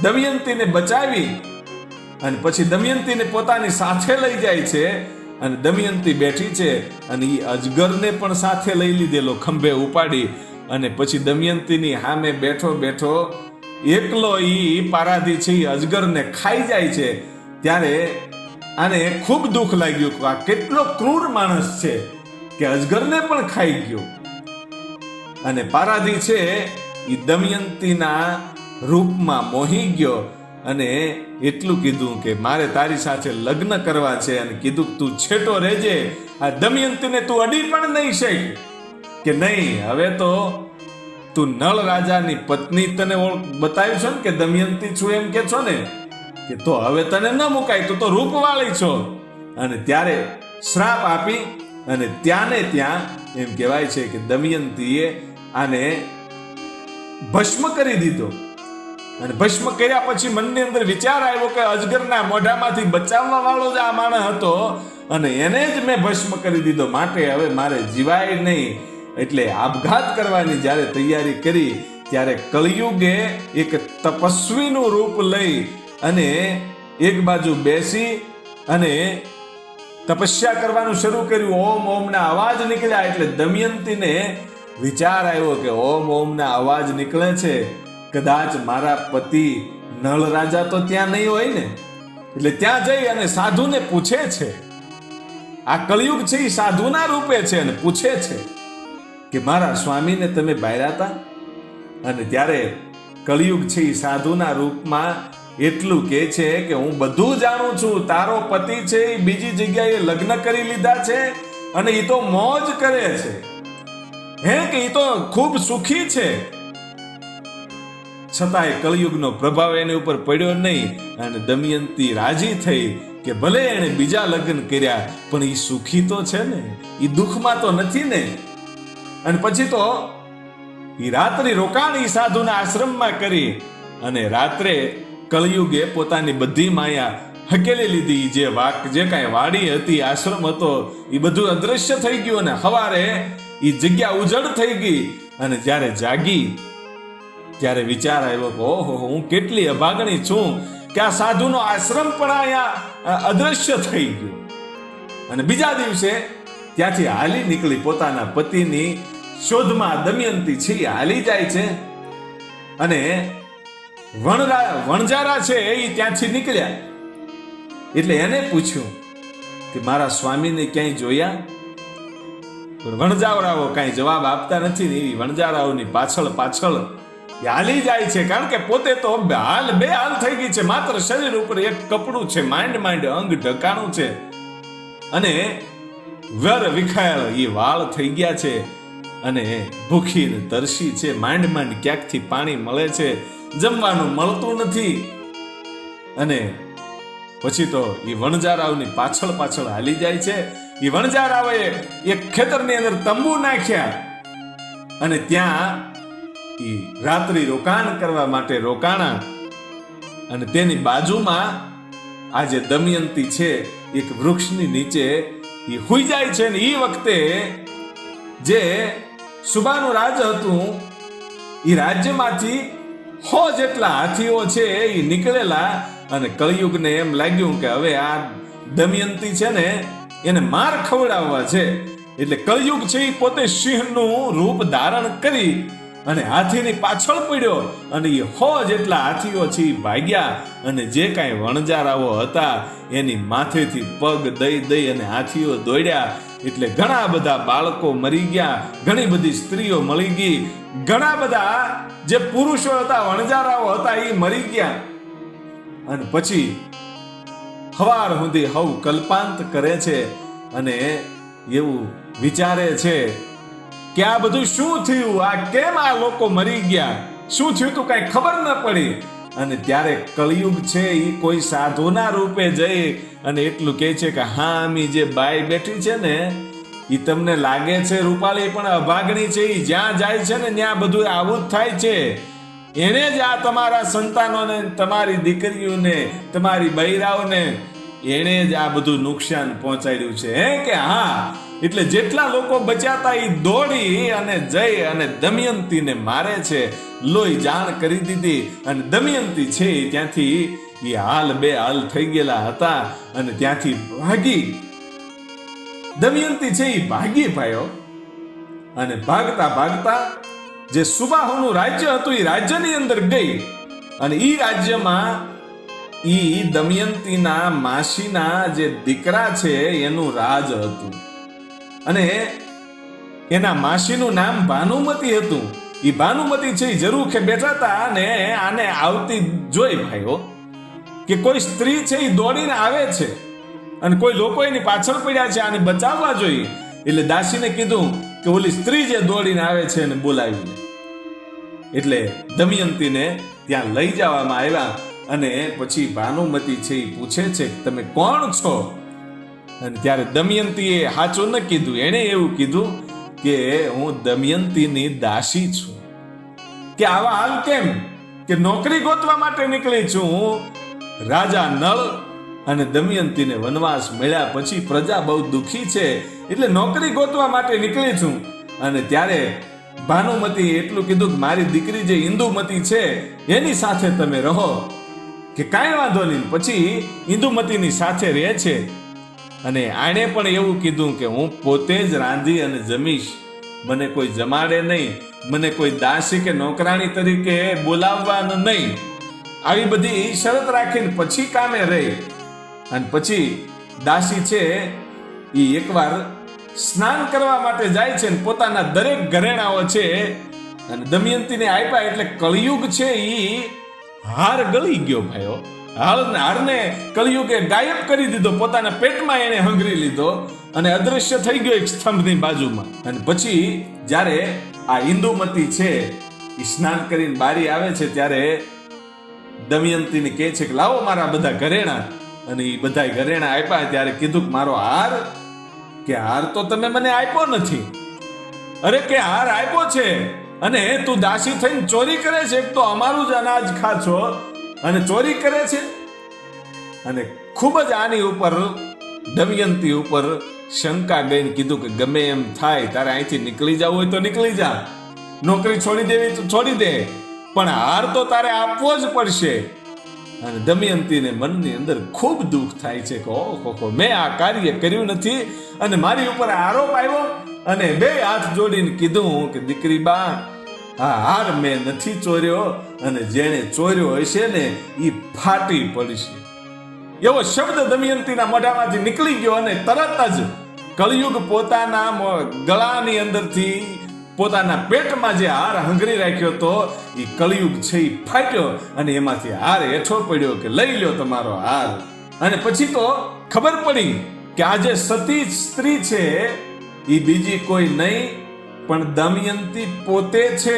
દમયંતીને બચાવી. અને પછી દમયંતીને પોતાની સાથે લઈ જાય છે. અને દમયંતી બેઠી છે અને એ અજગરને પણ સાથે લઈ લીધેલો, ખંભે ઉપાડી. અને પછી દમયંતીની સામે બેઠો બેઠો એકલો ઈ પારાધી છે એ અજગરને ખાઈ જાય છે. ત્યારે આને ખૂબ દુઃખ લાગ્યું કે આ કેટલો ક્રૂર માણસ છે કે અજગરને પણ ખાઈ ગયો. અને પારાધી છે એ દમયંતીના રૂપમાં મોહી ગયો અને એટલું કીધું કે મારે તારી સાથે લગ્ન કરવા છે. અને કીધું તું છેટો રહેજે, આ દમયંતીને તું અડી પણ નહીં શક. કે નહીં, હવે તો તું નળ રાજાની પત્ની તને બતાવ્યું છો ને કે દમયંતી છું એમ કે છો ને, કે તો હવે તને ન મુકાય, તું તો રૂપવાળી છો. અને ત્યારે શ્રાપ આપી અને ત્યાં ને ત્યાં એમ કહેવાય છે કે દમયંતીએ આને ભસ્મ કરી દીધો. અને ભસ્મ કર્યા પછી મનની અંદર વિચાર આવ્યો કે અજગરના મોઢામાંથી બચાવવા વાળો જ આ માણસ હતો અને એને જ મેં ભસ્મ કરી દીધો, માટે હવે મારે જીવાય નહીં. એટલે આપઘાત કરવાની જ્યારે તૈયારી કરી ત્યારે કળિયુગે એક તપસ્વીનું રૂપ લઈ અને એક બાજુ બેસી અને તપસ્યા કરવાનું શરૂ કર્યું. ઓમ ઓમના અવાજ નીકળ્યા. એટલે દમયંતીને વિચાર આવ્યો કે ઓમ ઓમના અવાજ નીકળે છે, કદાચ મારા પતિ નળ રાજા તો ત્યાં નહીં હોય ને. એટલે ત્યાં જઈ અને સાધુને પૂછે છે, આ કળિયુગ છે એ સાધુના રૂપે છે, અને પૂછે છે કે મારા સ્વામીને તમે બાયરા હતા? અને ત્યારે કળિયુગ છે એ સાધુના રૂપમાં એટલું કહે છે કે હું બધું જાણું છું, તારો પતિ છે એ બીજી જગ્યાએ લગ્ન કરી લીધા છે અને એ તો મોજ કરે છે, કે એ તો ખૂબ સુખી છે. છતાંય કળિયુગનો પ્રભાવ એની ઉપર પડ્યો નહીં અને દમયંતી રાજી થઈ કે ભલે એને બીજા લગ્ન કર્યા પણ એ સુખી તો છે ને, એ દુઃખમાં તો નથી ને. અને પછી તો એ રાત્રિ રોકાણ એ સાધુના આશ્રમમાં કરી અને રાત્રે કળિયુગે પોતાની બધી માયા હકેલી લીધી. જે કાંઈ વાડી હતી, આશ્રમ હતો, એ બધું અદ્રશ્ય થઈ ગયું અને સવારે એ જગ્યા ઉજળ થઈ ગઈ. અને જ્યારે જાગી ત્યારે વિચાર આવ્યો કે ઓહો, હું કેટલી અભાગણી છું કે આ સાધુનો આશ્રમ પણ અહીંયા અદ્રશ્ય થઈ ગયો. અને બીજા દિવસે ત્યાંથી હાલી નીકળી પોતાના પતિની શોધમાં દમયંતી છે હાલી જાય છે. અને વણજારા છે એ ત્યાંથી નીકળ્યા એટલે એને પૂછ્યું કે મારા સ્વામીને ક્યાંય જોયા? વણજારાઓ કાંઈ જવાબ આપતા નથી ને એવી વણજારાઓની પાછળ હાલી જાય છે. કારણ કે પોતે તો બે હાલ થઈ ગઈ છે, માત્ર શરીર ઉપર એક કપડું છે, માંડ અંગ ઢકાણું છે અને વર વિખાયેલ એ વાળ થઈ ગયા છે અને ભૂખી ને તરસી છે, માંડ ક્યાંકથી પાણી મળે છે, જમવાનું મળતું નથી. અને પછી તો એ વણજારાઓની પાછળ હાલી જાય છે. એ વણજારાઓએ એક ખેતરની અંદર તંબુ નાખ્યા અને ત્યાં એ રાત્રિ રોકાણ કરવા માટે રોકાણા. અને તેની બાજુમાં આ જે દમયંતી છે એક વૃક્ષની નીચે એ હુઈ જાય છે. ને એ વખતે જે સુબાનું રાજ હતું એ રાજ્યમાંથી 100 જેટલા હાથીઓ છે એ નીકળેલા. અને કળિયુગને એમ લાગ્યું કે હવે આ દમયંતી છે ને એને માર ખવડાવવા છે. એટલે કળિયુગ છે એ પોતે સિંહનું રૂપ ધારણ કરી અને હાથીની પાછળ પડ્યો અને એ 100 જેટલા હાથીઓ છે એ ભાગ્યા. અને જે કાંઈ વણજારાઓ હતા એની માથેથી પગ દઈ અને હાથીઓ દોડ્યા. એટલે ઘણા બધા બાળકો મરી ગયા, ઘણી બધી સ્ત્રીઓ મળી ગઈ, ઘણા બધા જે પુરુષો હતા, વણજારાઓ હતા એ મરી ગયા. અને પછી સવાર સુધી હવ કલ્પાંત કરે છે અને એવું વિચારે છે કે આ બધું શું થયું, આ કેમ આ લોકો મરી ગયા, શું થયું તું કઈ ખબર ન પડી. અને ત્યારે કળિયુગ છે એ કોઈ સાધુના રૂપે જઈ અને એટલું કહે છે કે હા, અમી જે બાઈ બેઠી છે ને એ તમને લાગે છે રૂપાળી પણ અભાગણી છે. એ જ્યાં જાય છે ને ત્યાં બધું આવું જ થાય છે. એને જ આ તમારા સંતાનોને, તમારી દીકરીઓને, તમારી બૈરાઓને એને જ આ બધું નુકસાન પહોંચાડ્યું છે. કે હા, એટલે જેટલા લોકો બચાતા એ દોડી અને જઈ અને દમયંતીને મારે છે. લોહી જાણ કરી દીધી અને દમયંતી છે ત્યાંથી એ હાલ થઈ ગયેલા હતા અને ત્યાંથી ભાગી. દમયંતી છે એ ભાગી ભાઈઓ. અને ભાગતા જે સુબાહુનું રાજ્ય હતું એ રાજ્યની અંદર ગઈ. અને એ રાજ્યમાં ઈ દમયંતીના માસીના જે દીકરા છે એનું રાજ હતું. અને એના માસીનું નામ ભાનુમતી હતું. એ ભાનુમતી છે એ જરૂર કે બેઠા હતા અને આને આવતી જોઈ ભાઈઓ કે કોઈ સ્ત્રી છે એ દોડીને આવે છે અને કોઈ લોકો એની પાછળ પડ્યા છે, આને બચાવવા જોઈએ. એટલે દાસીને કીધું કે ઓલી સ્ત્રી જે દોડીને આવે છે એને બોલાવી. એટલે દમયંતીને ત્યાં લઈ જવામાં આવ્યા. અને પછી ભાનુમતી છે એ પૂછે છે કે તમે કોણ છો? અને ત્યારે દમયંતીએ સાચું ન કીધું. એણે એવું કીધું કે હું દમયંતીની દાસી છું. કે આવા હાલ કેમ? કે નોકરી ગોતવા માટે નીકળી છું. હું રાજા નળ અને દમયંતીને વનવાસ મળ્યા પછી પ્રજા બહુ દુખી છે એટલે નોકરી ગોતવા માટે નીકળી છું. અને ત્યારે ભાનુમતી એટલું કીધું કે મારી દીકરી જે ઇન્દુમતી છે એની સાથે તમે રહો. કે કાંઈ વાંધો નહીં. પછી ઇન્દુમતીની સાથે રહે છે. અને આણે પણ એવું કીધું કે હું પોતે જ રાંધી અને જમીશ, મને કોઈ જમાડે નહીં, મને કોઈ દાસી કે નોકરાણી તરીકે બોલાવવાનું નહીં. આવી બધી શરત રાખીને પછી કામે રહી. અને પછી દાસી છે એ એકવાર સ્નાન કરવા માટે જાય છે ને પોતાના દરેક ઘરેણાઓ છે અને દમયંતીને આપ્યા એટલે કળિયુગ છે ઈ હાર ગળી ગયો ભાઈઓ. હારને કળિયુગે ગાયબ કરી દીધો, પોતાના પેટમાં એને હંગરી લીધો અને અદ્રશ્ય થઈ ગયો એક સ્તંભની બાજુમાં. અને પછી જ્યારે આ ઇન્દુમતી છે એ સ્નાન કરીને બારી આવે છે ત્યારે દમયંતીને કહે છે કે લાવો મારા બધા ઘરેણા. અને એ બધા ઘરેણા આપ્યા ત્યારે કીધું કે મારો હાર, કે હાર તો તમે મને આપ્યો નથી. અરે કે હાર આપ્યો છે અને તું દાસી થઈને ચોરી કરે છે, એક તો અમારું જ અનાજ ખાછો અને ચોરી કરે છે. અને ખૂબ જ આની ઉપર દમયંતી ઉપર શંકા ગઈને કીધું કે ગમે એમ થાય તારે અહીંથી નીકળી જવું હોય તો નીકળી જા, નોકરી છોડી દેવી તો છોડી દે, પણ હાર તો તારે આપવો જ પડશે. અને દમયંતીને મનની અંદર ખૂબ દુઃખ થાય છે કે ઓહો, મેં આ કાર્ય કર્યું નથી અને મારી ઉપર આરોપ આવ્યો. અને બે હાથ જોડીને કીધું કે દીકરી બા, આ હાર મેં નથી ચોર્યો અને જેણે ચોર્યો હશે ને એ ફાટી પડશે. એવો શબ્દ દમયંતીના મોઢામાંથી નીકળી ગયો અને તરત જ કળિયુગ પોતાના ગળાની અંદરથી પોતાના પેટમાં જે હાર હંગરી રાખ્યો હતો એ કળિયુગ છે એ ફાટ્યો અને એમાંથી હાર હેઠો પડ્યો કે લઈ લ્યો તમારો હાર. અને પછી તો ખબર પડી કે આ જે સતી સ્ત્રી છે એ બીજી કોઈ નહીં પણ દમયંતી પોતે છે.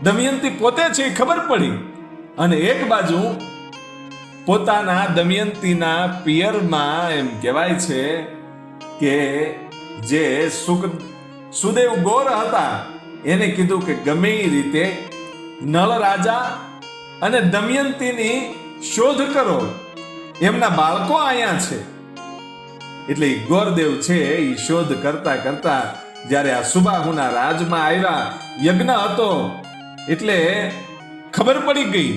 દમયંતી પોતે છે એ ખબર પડી. અને એક બાજુ પોતાના દમયંતીના પિયરમાં એમ કહેવાય છે કે જે સુદેવ ગોર હતા એને કીધું કે ગમે એ રીતે નળ રાજા અને દમયંતીની શોધ કરો, એમના બાળકો અહીંયા છે. એટલે ગોરદેવ છે એ શોધ કરતા કરતા જ્યારે આ સુબાહુના રાજમાં આવ્યા, યજ્ઞ હતો એટલે ખબર પડી ગઈ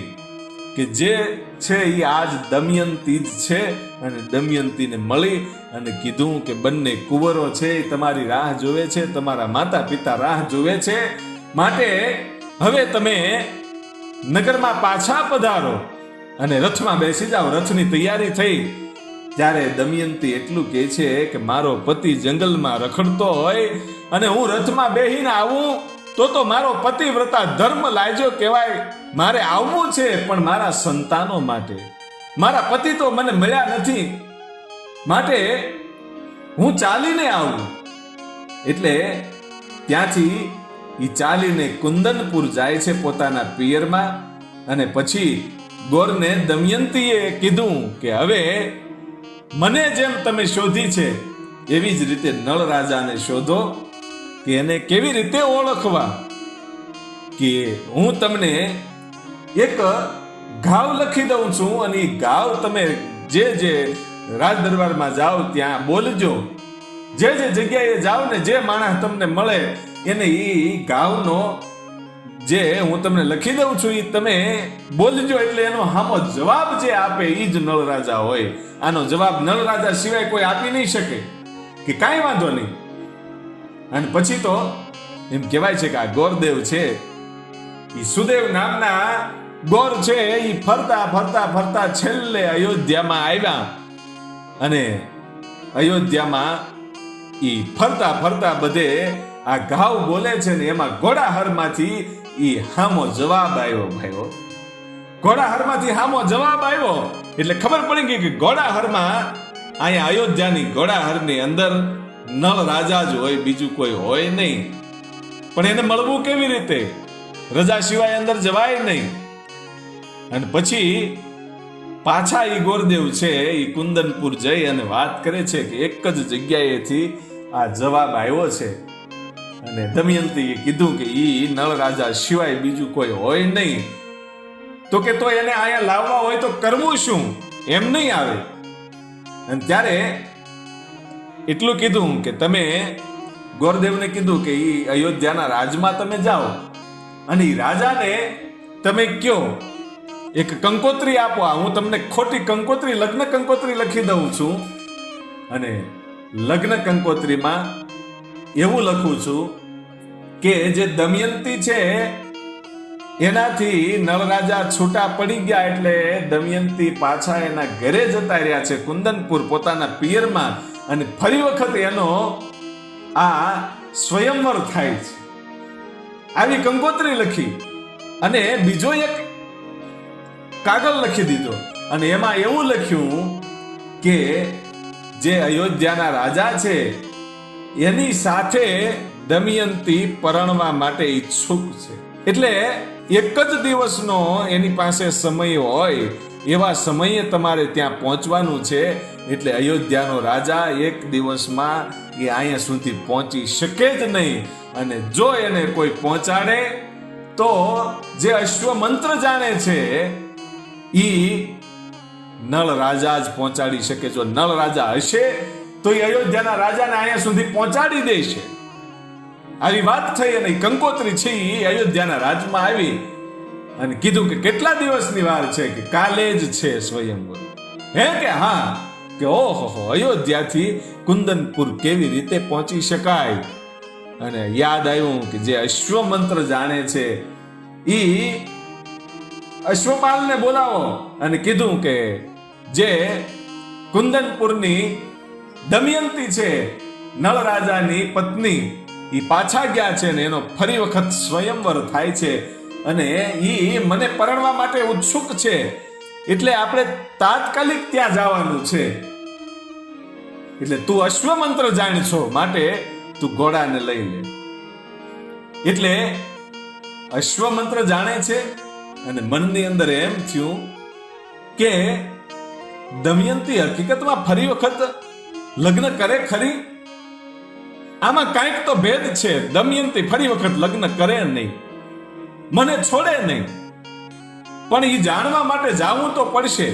કે જે છે એ આજ દમયંતી જ છે. અને દમયંતીને મળી અને કીધું કે બંને કુંવરો છે તમારી રાહ જોવે છે, તમારા માતા પિતા રાહ જોવે છે, માટે હવે તમે નગરમાં પાછા પધારો અને રથમાં બેસી જાઓ. રથની તૈયારી થઈ ત્યારે દમયંતી એટલું કહે છે કે મારો પતિ જંગલમાં રખડતો હોય અને હું રથમાં બેહીને આવું તો મારો પતિવ્રતા ધર્મ લાજો કહેવાય. મારે આવવું છે પણ મારા સંતાનો માટે, મારા પતિ તો મને મળ્યા નથી, માટે હું ચાલીને આવું. એટલે ત્યાંથી એ ચાલીને કુંદનપુર જાય છે પોતાના પિયરમાં. અને પછી ગોરને દમયંતીએ કીધું કે હવે મને જેમ તમે શોધી છે એવી જ રીતે નળ રાજાને શોધો કે એને કેવી રીતે ઓળખવા. કે હું તમને એક ઘાવ લખી દઉં છું અને એ ઘાવ તમે જે રાજ દરબારમાં જાઓ ત્યાં બોલજો. જે જગ્યાએ જાઓ ને જે માણસ તમને મળે એને એ ઘાવનો જે હું તમને લખી દઉં છું એ તમે બોલજો. એટલે એનો સામો જવાબ જે આપે એ જ નળ રાજા હોય. આનો જવાબ નળ રાજા સિવાય કોઈ આપી નહીં શકે કે કાંઈ વાંધો નહીં. અને પછી તો એમ કહેવાય છે કે આ ગોરદેવ છે એ સુદેવ નામના ગોર છે એ ફરતા ફરતા ફરતા છેલ્લે અયોધ્યામાં આવ્યા. અને અયોધ્યામાં એ ફરતા ફરતા બધે આ ઘાવ બોલે છે ને એમાં ઘોડાહરમાંથી એ હામો જવાબ આવ્યો ભાઈઓ. ઘોડાહરમાંથી હામો જવાબ આવ્યો એટલે ખબર પડી ગઈ કે ઘોડાહરમાં અહીંયા અયોધ્યાની ઘોડાહરની અંદર નળ રાજા જ હોય, બીજું કોઈ હોય નહીં. પણ એને મળવું કેવી રીતે? રજા સિવાય અંદર જવાય નહીં. અને પછી પાછા એ ગોરદેવ છે એ કુંદનપુર જઈ અને વાત કરે છે કે એક જ જગ્યાએથી આ જવાબ આવ્યો છે. અને દમયંતીએ કીધું કે ઈ નળ રાજા સિવાય બીજું કોઈ હોય નહીં. તો કે તો એને અહીંયા લાવવા હોય તો કરવું શું? એમ નહીં આવે. અને ત્યારે એટલું કીધું કે તમે ગોરદેવને કીધું કે ઈ અયોધ્યાના રાજમાં તમે જાઓ અને ઈ રાજાને તમે કયો એક કંકોત્રી આપો. હું તમને ખોટી કંકોત્રી, લગ્ન કંકોત્રી લખી દઉં છું. અને લગ્ન કંકોત્રીમાં એવું લખું છું કે જે દમયંતી છે એનાથી નળ રાજા છૂટા પડી ગયા. એટલે દમયંતી પાછા એના ઘરે જતા રહ્યા છે કુંદનપુર પોતાના પિયરમાં. અને ફરી વખત એનો આ સ્વયંવર થાય છે. આવી કંકોત્રી લખી અને બીજો એક કાગળ લખી દીધો અને એમાં એવું લખ્યું કે જે અયોધ્યાના રાજા છે એની સાથે દમયંતી પરણવા માટે ઈચ્છુક છે. એટલે એક જ દિવસનો એની પાસે સમય હોય એવા સમયે તમારે ત્યાં પહોંચવાનું છે. એટલે અયોધ્યાનો રાજા એક દિવસમાં એ અહીંયા સુધી પહોંચી શકે જ નહીં. અને જો એને કોઈ પહોંચાડે તો જે અશ્વમંત્ર જાણે છે ઈ નળ રાજા જ પહોંચાડી શકે. જો નળ રાજા હશે તો એ અયોધ્યાના રાજાને અહીંયા સુધી પહોંચાડી દેશે. આવી વાત થઈ અને કંકોત્રી છે એ અયોધ્યાના રાજમાં આવી અને કીધું કે કેટલા દિવસની વાર છે? કે કાલે જ છે સ્વયંવર. હે કે હા, કે ઓહો અયોધ્યાથી કુંદનપુર કેવી રીતે પહોંચી શકાય? અને યાદ આવ્યું કે જે અશ્વમંત્ર જાણે છે ઈ અશ્વપાલને બોલાવો અને કીધું કે જે કુંદનપુરની દમયંતી છે નળ રાજાની પત્ની ઈ પાછા ગયા છે ને એનો ફરી વખત સ્વયંવર થાય છે અને ઈ મને પરણવા માટે ઉત્સુક છે. એટલે આપણે તાત્કાલિક ત્યાં જવાનું છે. એટલે તું અશ્વમંત્ર જાણ છો માટે તું ઘોડાને લઈ લે. એટલે અશ્વમંત્ર જાણે છે અને મનની અંદર એમ થયું કે દમયંતી હકીકતમાં ફરી વખત લગ્ન કરે ખરી? આમાં કાંઈક તો ભેદ છે. દમયંતી ફરી વખત લગ્ન કરે નહીં, મને છોડે નહીં, પણ એ જાણવા માટે જાવું તો પડશે.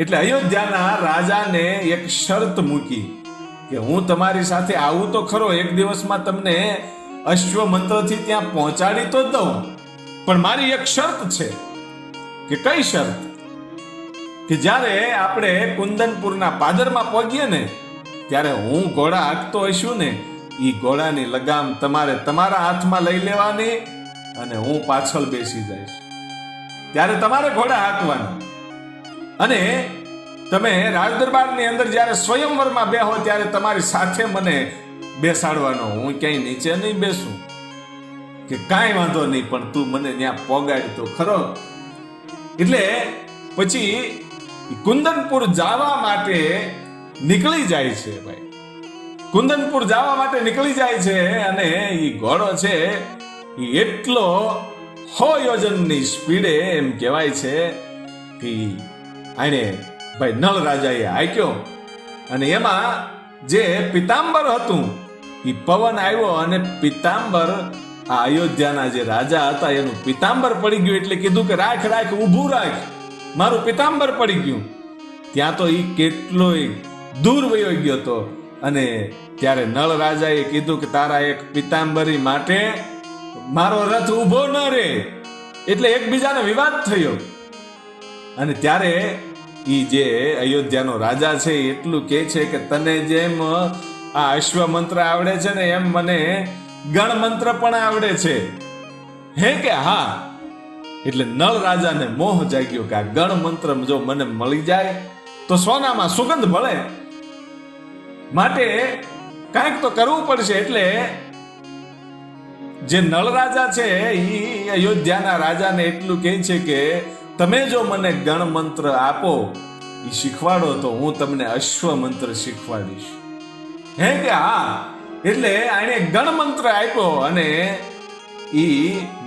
એટલે અયોધ્યાના રાજાને એક શરત મૂકી કે હું તમારી સાથે આવું તો ખરો, એક દિવસમાં તમને અશ્વમંત્રથી ત્યાં પહોંચાડી તો દઉં, પણ મારી એક શરત છે. કે કઈ શરત? કે જ્યારે આપણે કુંદનપુરના પાદરમાં પહોંચીએ ને ત્યારે હું ઘોડા હાંકતો હશું ને એ ઘોડાની લગામ તમારે તમારા હાથમાં લઈ લેવાની અને હું પાછળ બેસી જઈશ. ત્યારે તમારે ઘોડા હાંકવાના અને તમે રાજદરબારની અંદર જ્યારે સ્વયંવરમાં બેહો ત્યારે તમારી સાથે મને બેસાડવાનો. હું ક્યાંય નીચે નહીં બેસું. કે કાંઈ વાંધો નહીં, પણ તું મને ત્યાં પોગાડ તો ખરો. એટલે પછી કુંદનપુર જવા માટે નીકળી જાય છે. ભાઈ કુંદનપુર જવા માટે નીકળી જાય છે અને એ ઘોડો છે એ એટલો 100 યોજનની સ્પીડે એમ કહેવાય છે કે આને ભાઈ નળ રાજાએ હાંક્યો અને એમાં જે પિતાંબર હતું એ પવન આવ્યો અને પિતાંબર આ અયોધ્યાના જે રાજા હતા એનું પિતાંબર પડી ગયું. એટલે કીધું કે રાખ રાખ, ઊભું રાખ, મારું પિતાંબર પડી ગયું. ત્યાં તો એ કેટલોય દૂર વયો ગયો હતો અને ત્યારે નળ રાજાએ કીધું કે તારા એક પિતાંબરી માટે મારો રથ ઊભો ન રહે. એટલે એકબીજાને વિવાદ થયો અને ત્યારે ઈ જે અયોધ્યાનો રાજા છે એટલું કહે છે કે તને જેમ આ અશ્વમંત્ર આવડે છે ને એમ મને ગણમંત્ર પણ આવડે છે. હે કે હા? એટલે નળ રાજાને મોહ જાગ્યો કે આ ગણમંત્ર જો મને મળી જાય તો સોનામાં સુગંધ ભળે, માટે કાંઈક તો કરવું પડશે. એટલે જે નળ રાજા છે એ અયોધ્યાના રાજાને એટલું કહે છે કે તમે જો મને ગણમંત્ર આપો, એ શીખવાડો, તો હું તમને અશ્વમંત્ર શીખવાડીશ. હે કે હા? એટલે આને ગણમંત્ર આપ્યો અને ઈ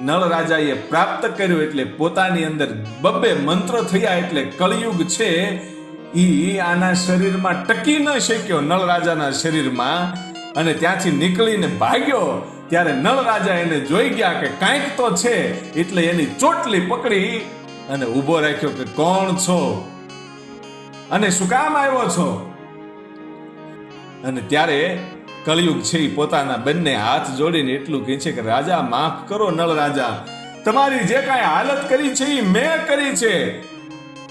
નળ રાજાએ પ્રાપ્ત કર્યો. એટલે પોતાની અંદર 2 મંત્ર થયા. એટલે કળિયુગ છે ઈ આના શરીરમાં ટકી ન શક્યો, નળ રાજાના શરીરમાં, અને ત્યાંથી નીકળીને ભાગ્યો. ત્યારે નળ રાજા એને જોઈ ગયા કે કાંઈક તો છે. એટલે એની ચોટલી પકડી અને ઊભો રાખ્યો કે કોણ છો અને શું કામ આવ્યો છો? અને ત્યારે કળિયુગ છે એ પોતાના બંને હાથ જોડીને એટલું કહે છે કે રાજા માફ કરો નળ રાજા, તમારી જે કાંઈ હાલત કરી છે એ મેં કરી છે.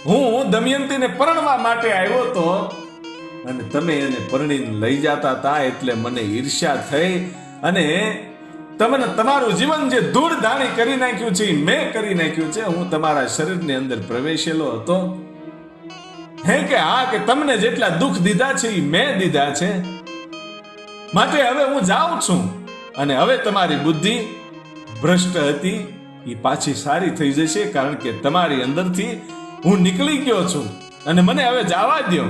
હું દમયંતીને પરણવા માટે આવ્યો તો અને તમે એને પરણીને લઈ જતા હતા એટલે મને ઈર્ષ્યા થઈ અને તમને તમારું જીવન જે ધૂળ ધાણી કરી નાખ્યું છે એ મેં કરી નાખ્યું છે. હું તમારા શરીરની અંદર પ્રવેશેલો હતો. હે કે હા? કે તમને જેટલા દુઃખ દીધા છે એ મેં દીધા છે. માટે હવે હું જાઉં છું અને હવે તમારી બુદ્ધિ ભ્રષ્ટ હતી એ પાછી સારી થઈ જશે, કારણ કે તમારી અંદરથી હું નીકળી ગયો છું અને મને હવે જવા દો.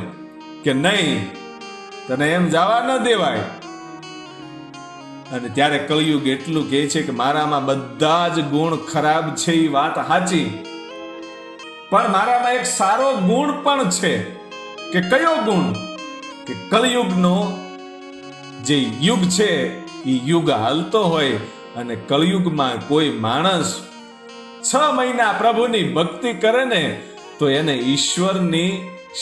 કે નહીં, તને એમ જવા ન દેવાય. અને ત્યારે કળિયુગ એટલું કહે છે કે મારામાં બધા જ ગુણ ખરાબ છે, એ વાત સાચી, પણ મારામાં એક સારો ગુણ પણ છે. કે કયો ગુણ? કે કળિયુગનો જે યુગ છે એ યુગ હાલતો હોય અને કળિયુગમાં કોઈ માણસ 6 મહિના પ્રભુની ભક્તિ કરે ને તો એને ઈશ્વરની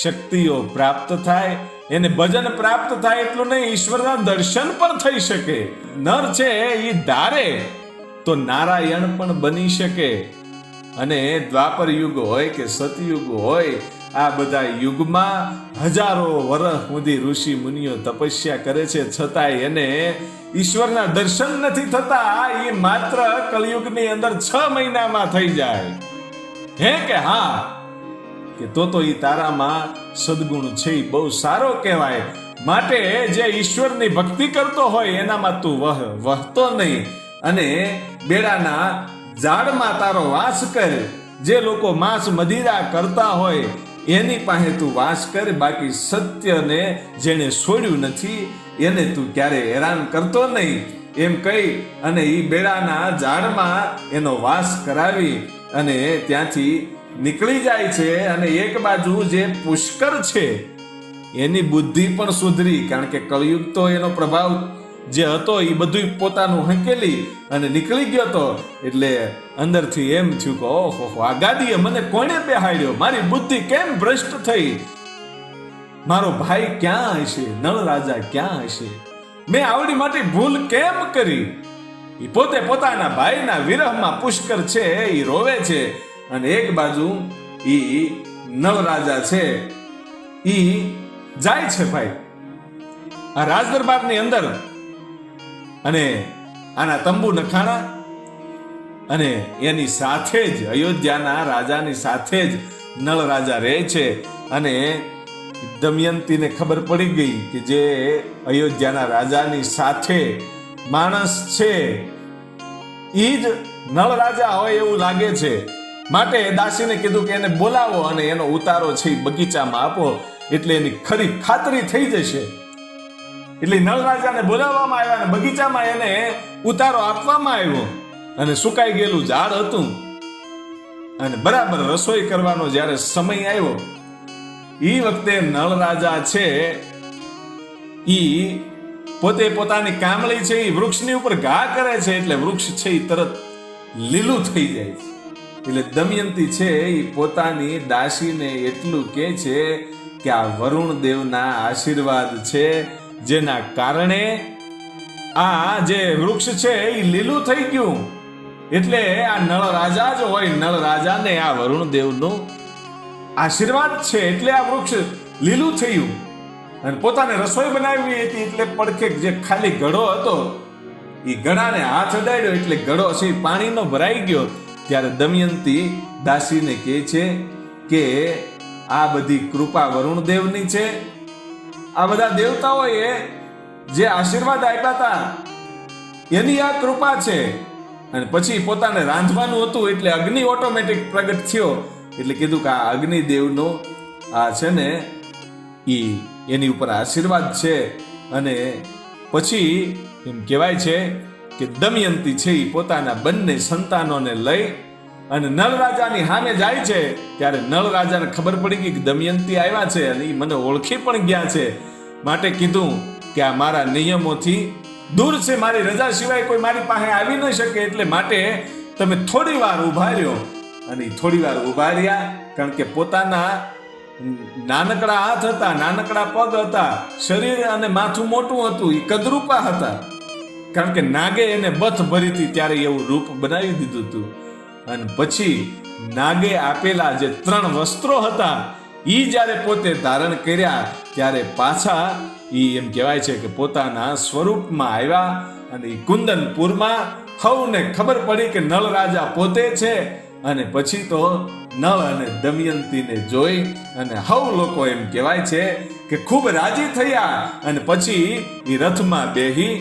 શક્તિઓ પ્રાપ્ત થાય, એને ભજન પ્રાપ્ત થાય. એટલું નહીં, ઈશ્વરના દર્શન પણ થઈ શકે. નર છે એ ધારે તો નારાયણ પણ બની શકે. અને દ્વાપર યુગ હોય કે સતયુગ હોય, આ બધા યુગમાં હજારો વર્ષ સુધી ઋષિ મુનિઓ તપસ્યા કરે છે, છતાંય એને ઈશ્વરના દર્શન નથી થતા. એ માત્ર કળિયુગની અંદર 6 મહિનામાં થઈ જાય. હે કે હા? કે તો એ તારામાં સદગુણ છે, એ બહુ સારો કહેવાય. માટે જે ઈશ્વરની ભક્તિ કરતો હોય એનામાં તું વહતો નહીં અને બેડાના ઝાડમાં તારો વાસ કર. જે લોકો માંસ મદિરા કરતા હોય એની પાસે તું વાસ કર. બાકી સત્યને જેને છોડ્યું નથી એને તું ક્યારે હેરાન કરતો નહીં. એમ કહી અને એ બેડાના ઝાડમાં એનો વાસ કરાવી અને ત્યાંથી નીકળી જાય છે. અને એક બાજુ જે પુષ્કર છે એની બુદ્ધિ પણ સુધરી, કારણ કે કળિયુગ તો એનો પ્રભાવ જે હતો એ બધું પોતાનું હંકેલી અને નીકળી ગયો હતો. એટલે અંદરથી એમ થયું કે ઓહો, આ ગાદીએ મને કોણે બેહાડ્યો? મારી બુદ્ધિ કેમ ભ્રષ્ટ થઈ? મારો ભાઈ ક્યાં હશે? નળ રાજા ક્યાં હશે? મેં આવડી મોટી ભૂલ કેમ કરી? એ પોતે પોતાના ભાઈના વિરહમાં પુષ્કર છે એ રોવે છે. અને એક બાજુ ઈ નળ રાજા છે ઈ જાય છે ભાઈ આ રાજદરબારની અંદર, અને આના તંબુ નખાણા અને એની સાથે જ અયોધ્યાના રાજાની સાથે જ નળ રાજા રહે છે. અને દમયંતીને ખબર પડી ગઈ કે જે અયોધ્યાના રાજાની સાથે માણસ છે ઈ જ નળ રાજા હોય એવું લાગે છે. માટે દાસીને કીધું કે એને બોલાવો અને એનો ઉતારો છે બગીચામાં આપો, એટલે એની ખરી ખાતરી થઈ જશે. એટલે નળ રાજાને બોલાવવામાં આવ્યા અને બગીચામાં એને ઉતારો આપવામાં આવ્યો. અને સુકાઈ ગયેલું ઝાડ હતું અને બરાબર રસોઈ કરવાનો જ્યારે સમય આવ્યો એ વખતે નળ રાજા છે ઈ પોતે પોતાની કામળી છે એ વૃક્ષની ઉપર ઘા કરે છે, એટલે વૃક્ષ છે એ તરત લીલું થઈ જાય છે. એટલે દમયંતી છે એ પોતાની દાસીને એટલું કહે છે કે આ વરુણ દેવના આશીર્વાદ છે, જેના કારણે આ જે વૃક્ષ છે એ લીલું થઈ ગયું. એટલે આ નળ રાજા જ હોય, નળ રાજાને આ વરુણ દેવનું આશીર્વાદ છે એટલે આ વૃક્ષ લીલું થયું. અને પોતાને રસોઈ બનાવી હતી એટલે પડખે જે ખાલી ઘડો હતો એ ઘડાને હાથ અડાડ્યો એટલે ઘડો છે પાણીનો ભરાઈ ગયો. ત્યારે દમયંતી દાસીને કહે છે કે આ બધી કૃપા વરુણ દેવની છે. આ બધા દેવતાઓએ જે આશીર્વાદ આપ્યા હતા એની આ કૃપા છે. અને પછી પોતાને રાંધવાનું હતું એટલે અગ્નિ ઓટોમેટિક પ્રગટ થયો. એટલે કીધું કે આ અગ્નિદેવનો આ છે ને એની ઉપર આશીર્વાદ છે. અને પછી એમ કહેવાય છે કે દમયંતી છે એ પોતાના બંને સંતાનોને લઈ અને નળ રાજાની સામે જાય છે. ત્યારે નળ રાજાને ખબર પડી ગઈ કે દમયંતી આવ્યા છે અને એ મને ઓળખી પણ ગયા છે. માટે કીધું કે આ મારા નિયમોથી દૂર છે, મારી રજા સિવાય કોઈ મારી પાસે આવી ન શકે, એટલે માટે તમે થોડી વાર ઉભા રહ્યો. અને થોડી વાર ઉભા રહ્યા, કારણ કે પોતાના નાનકડા હાથ હતા, નાનકડા પગ હતા, શરીર અને માથું મોટું હતું, એ કદરૂપા હતા. કારણ કે નાગે એને બથ ભરી હતી ત્યારે એવું રૂપ બનાવી દીધું હતું. અને પછી નાગે આપેલા જે 3 વસ્ત્રો હતા ઈ જ્યારે પોતે ધારણ કર્યા ત્યારે પાછા ઈ એમ કહેવાય છે કે પોતાના સ્વરૂપમાં આવ્યા. અને ઈ કુંદનપુરમાં હવને ખબર પડી કે નળ રાજા પોતે છે. અને પછી તો નળ અને દમયંતીને જોઈ અને હવ લોકો એમ કહેવાય છે કે ખૂબ રાજી થયા. અને પછી ઈ રથમાં બેહી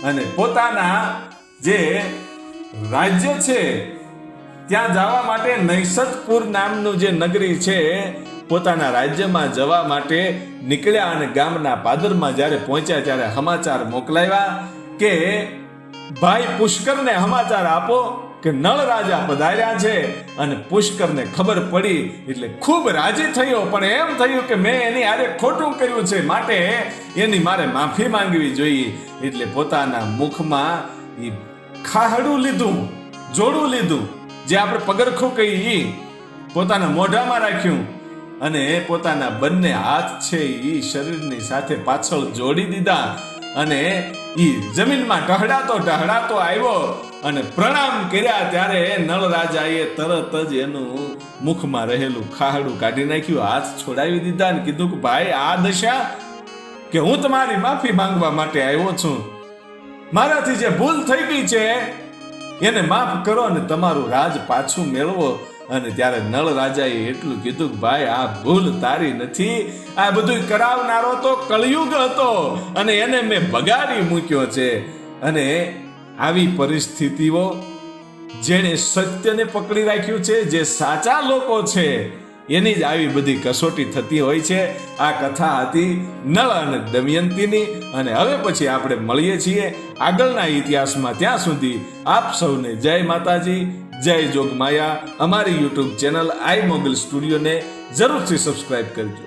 અને પોતાના જે રાજ્ય છે ત્યાં જવા માટે નૈષદપુર નામનું જે નગરી છે પોતાના રાજ્યમાં જવા માટે નીકળ્યા અને ગામના પાદરમાં જ્યારે પહોંચ્યા ત્યારે સમાચાર મોકલાવ્યા કે ભાઈ પુષ્કરને સમાચાર આપો કે નળ રાજા પધાર્યા છે. અને પુષ્કરને ખબર પડી એટલે ખૂબ રાજી થયો, પણ એમ થયું કે મેં એની હારે ખોટું કર્યું છે, માટે એની મારે માફી માંગવી જોઈએ. એટલે પોતાના મુખમાં એ ખાહડું લીધું, જોડું લીધું, જે આપણે પગરખું કહીએ, પોતાના મોઢામાં રાખ્યું અને પોતાના બંને હાથ છે એ શરીરની સાથે પાછળ જોડી દીધા અને ઈ જમીનમાં ટહડાતો આવ્યો અને પ્રણામ કર્યા. ત્યારે નળ રાજાએ તરત જ એનું મુખમાં રહેલું ખાહડું કાઢી નાખ્યું, હાથ છોડાવી દીધા અને કીધું કે ભાઈ આ દશા કે હું તમારી માફી માંગવા માટે આવ્યો છું, મારાથી જે ભૂલ થઈ ગઈ છે એને માફ કરો અને તમારું રાજ પાછું મેળવો. અને ત્યારે નળ રાજાએ એટલું કીધું કે ભાઈ આ ભૂલ તારી નથી, આ બધું કરાવનારો તો કળયુગ હતો અને એને મેં બગાડી મૂક્યો છે. અને આવી પરિસ્થિતિઓ જેણે સત્યને પકડી રાખ્યું છે, જે સાચા લોકો છે, એની જ આવી બધી કસોટી થતી હોય છે. આ કથા હતી નળ અને દમયંતીની. અને હવે પછી આપણે મળીએ છીએ આગળના ઇતિહાસમાં. ત્યાં સુધી આપ સૌને જય માતાજી, જય જોગમાયા. અમારી યુટ્યુબ ચેનલ આઈ મોગલ સ્ટુડિયોને જરૂરથી સબસ્ક્રાઇબ કરજો.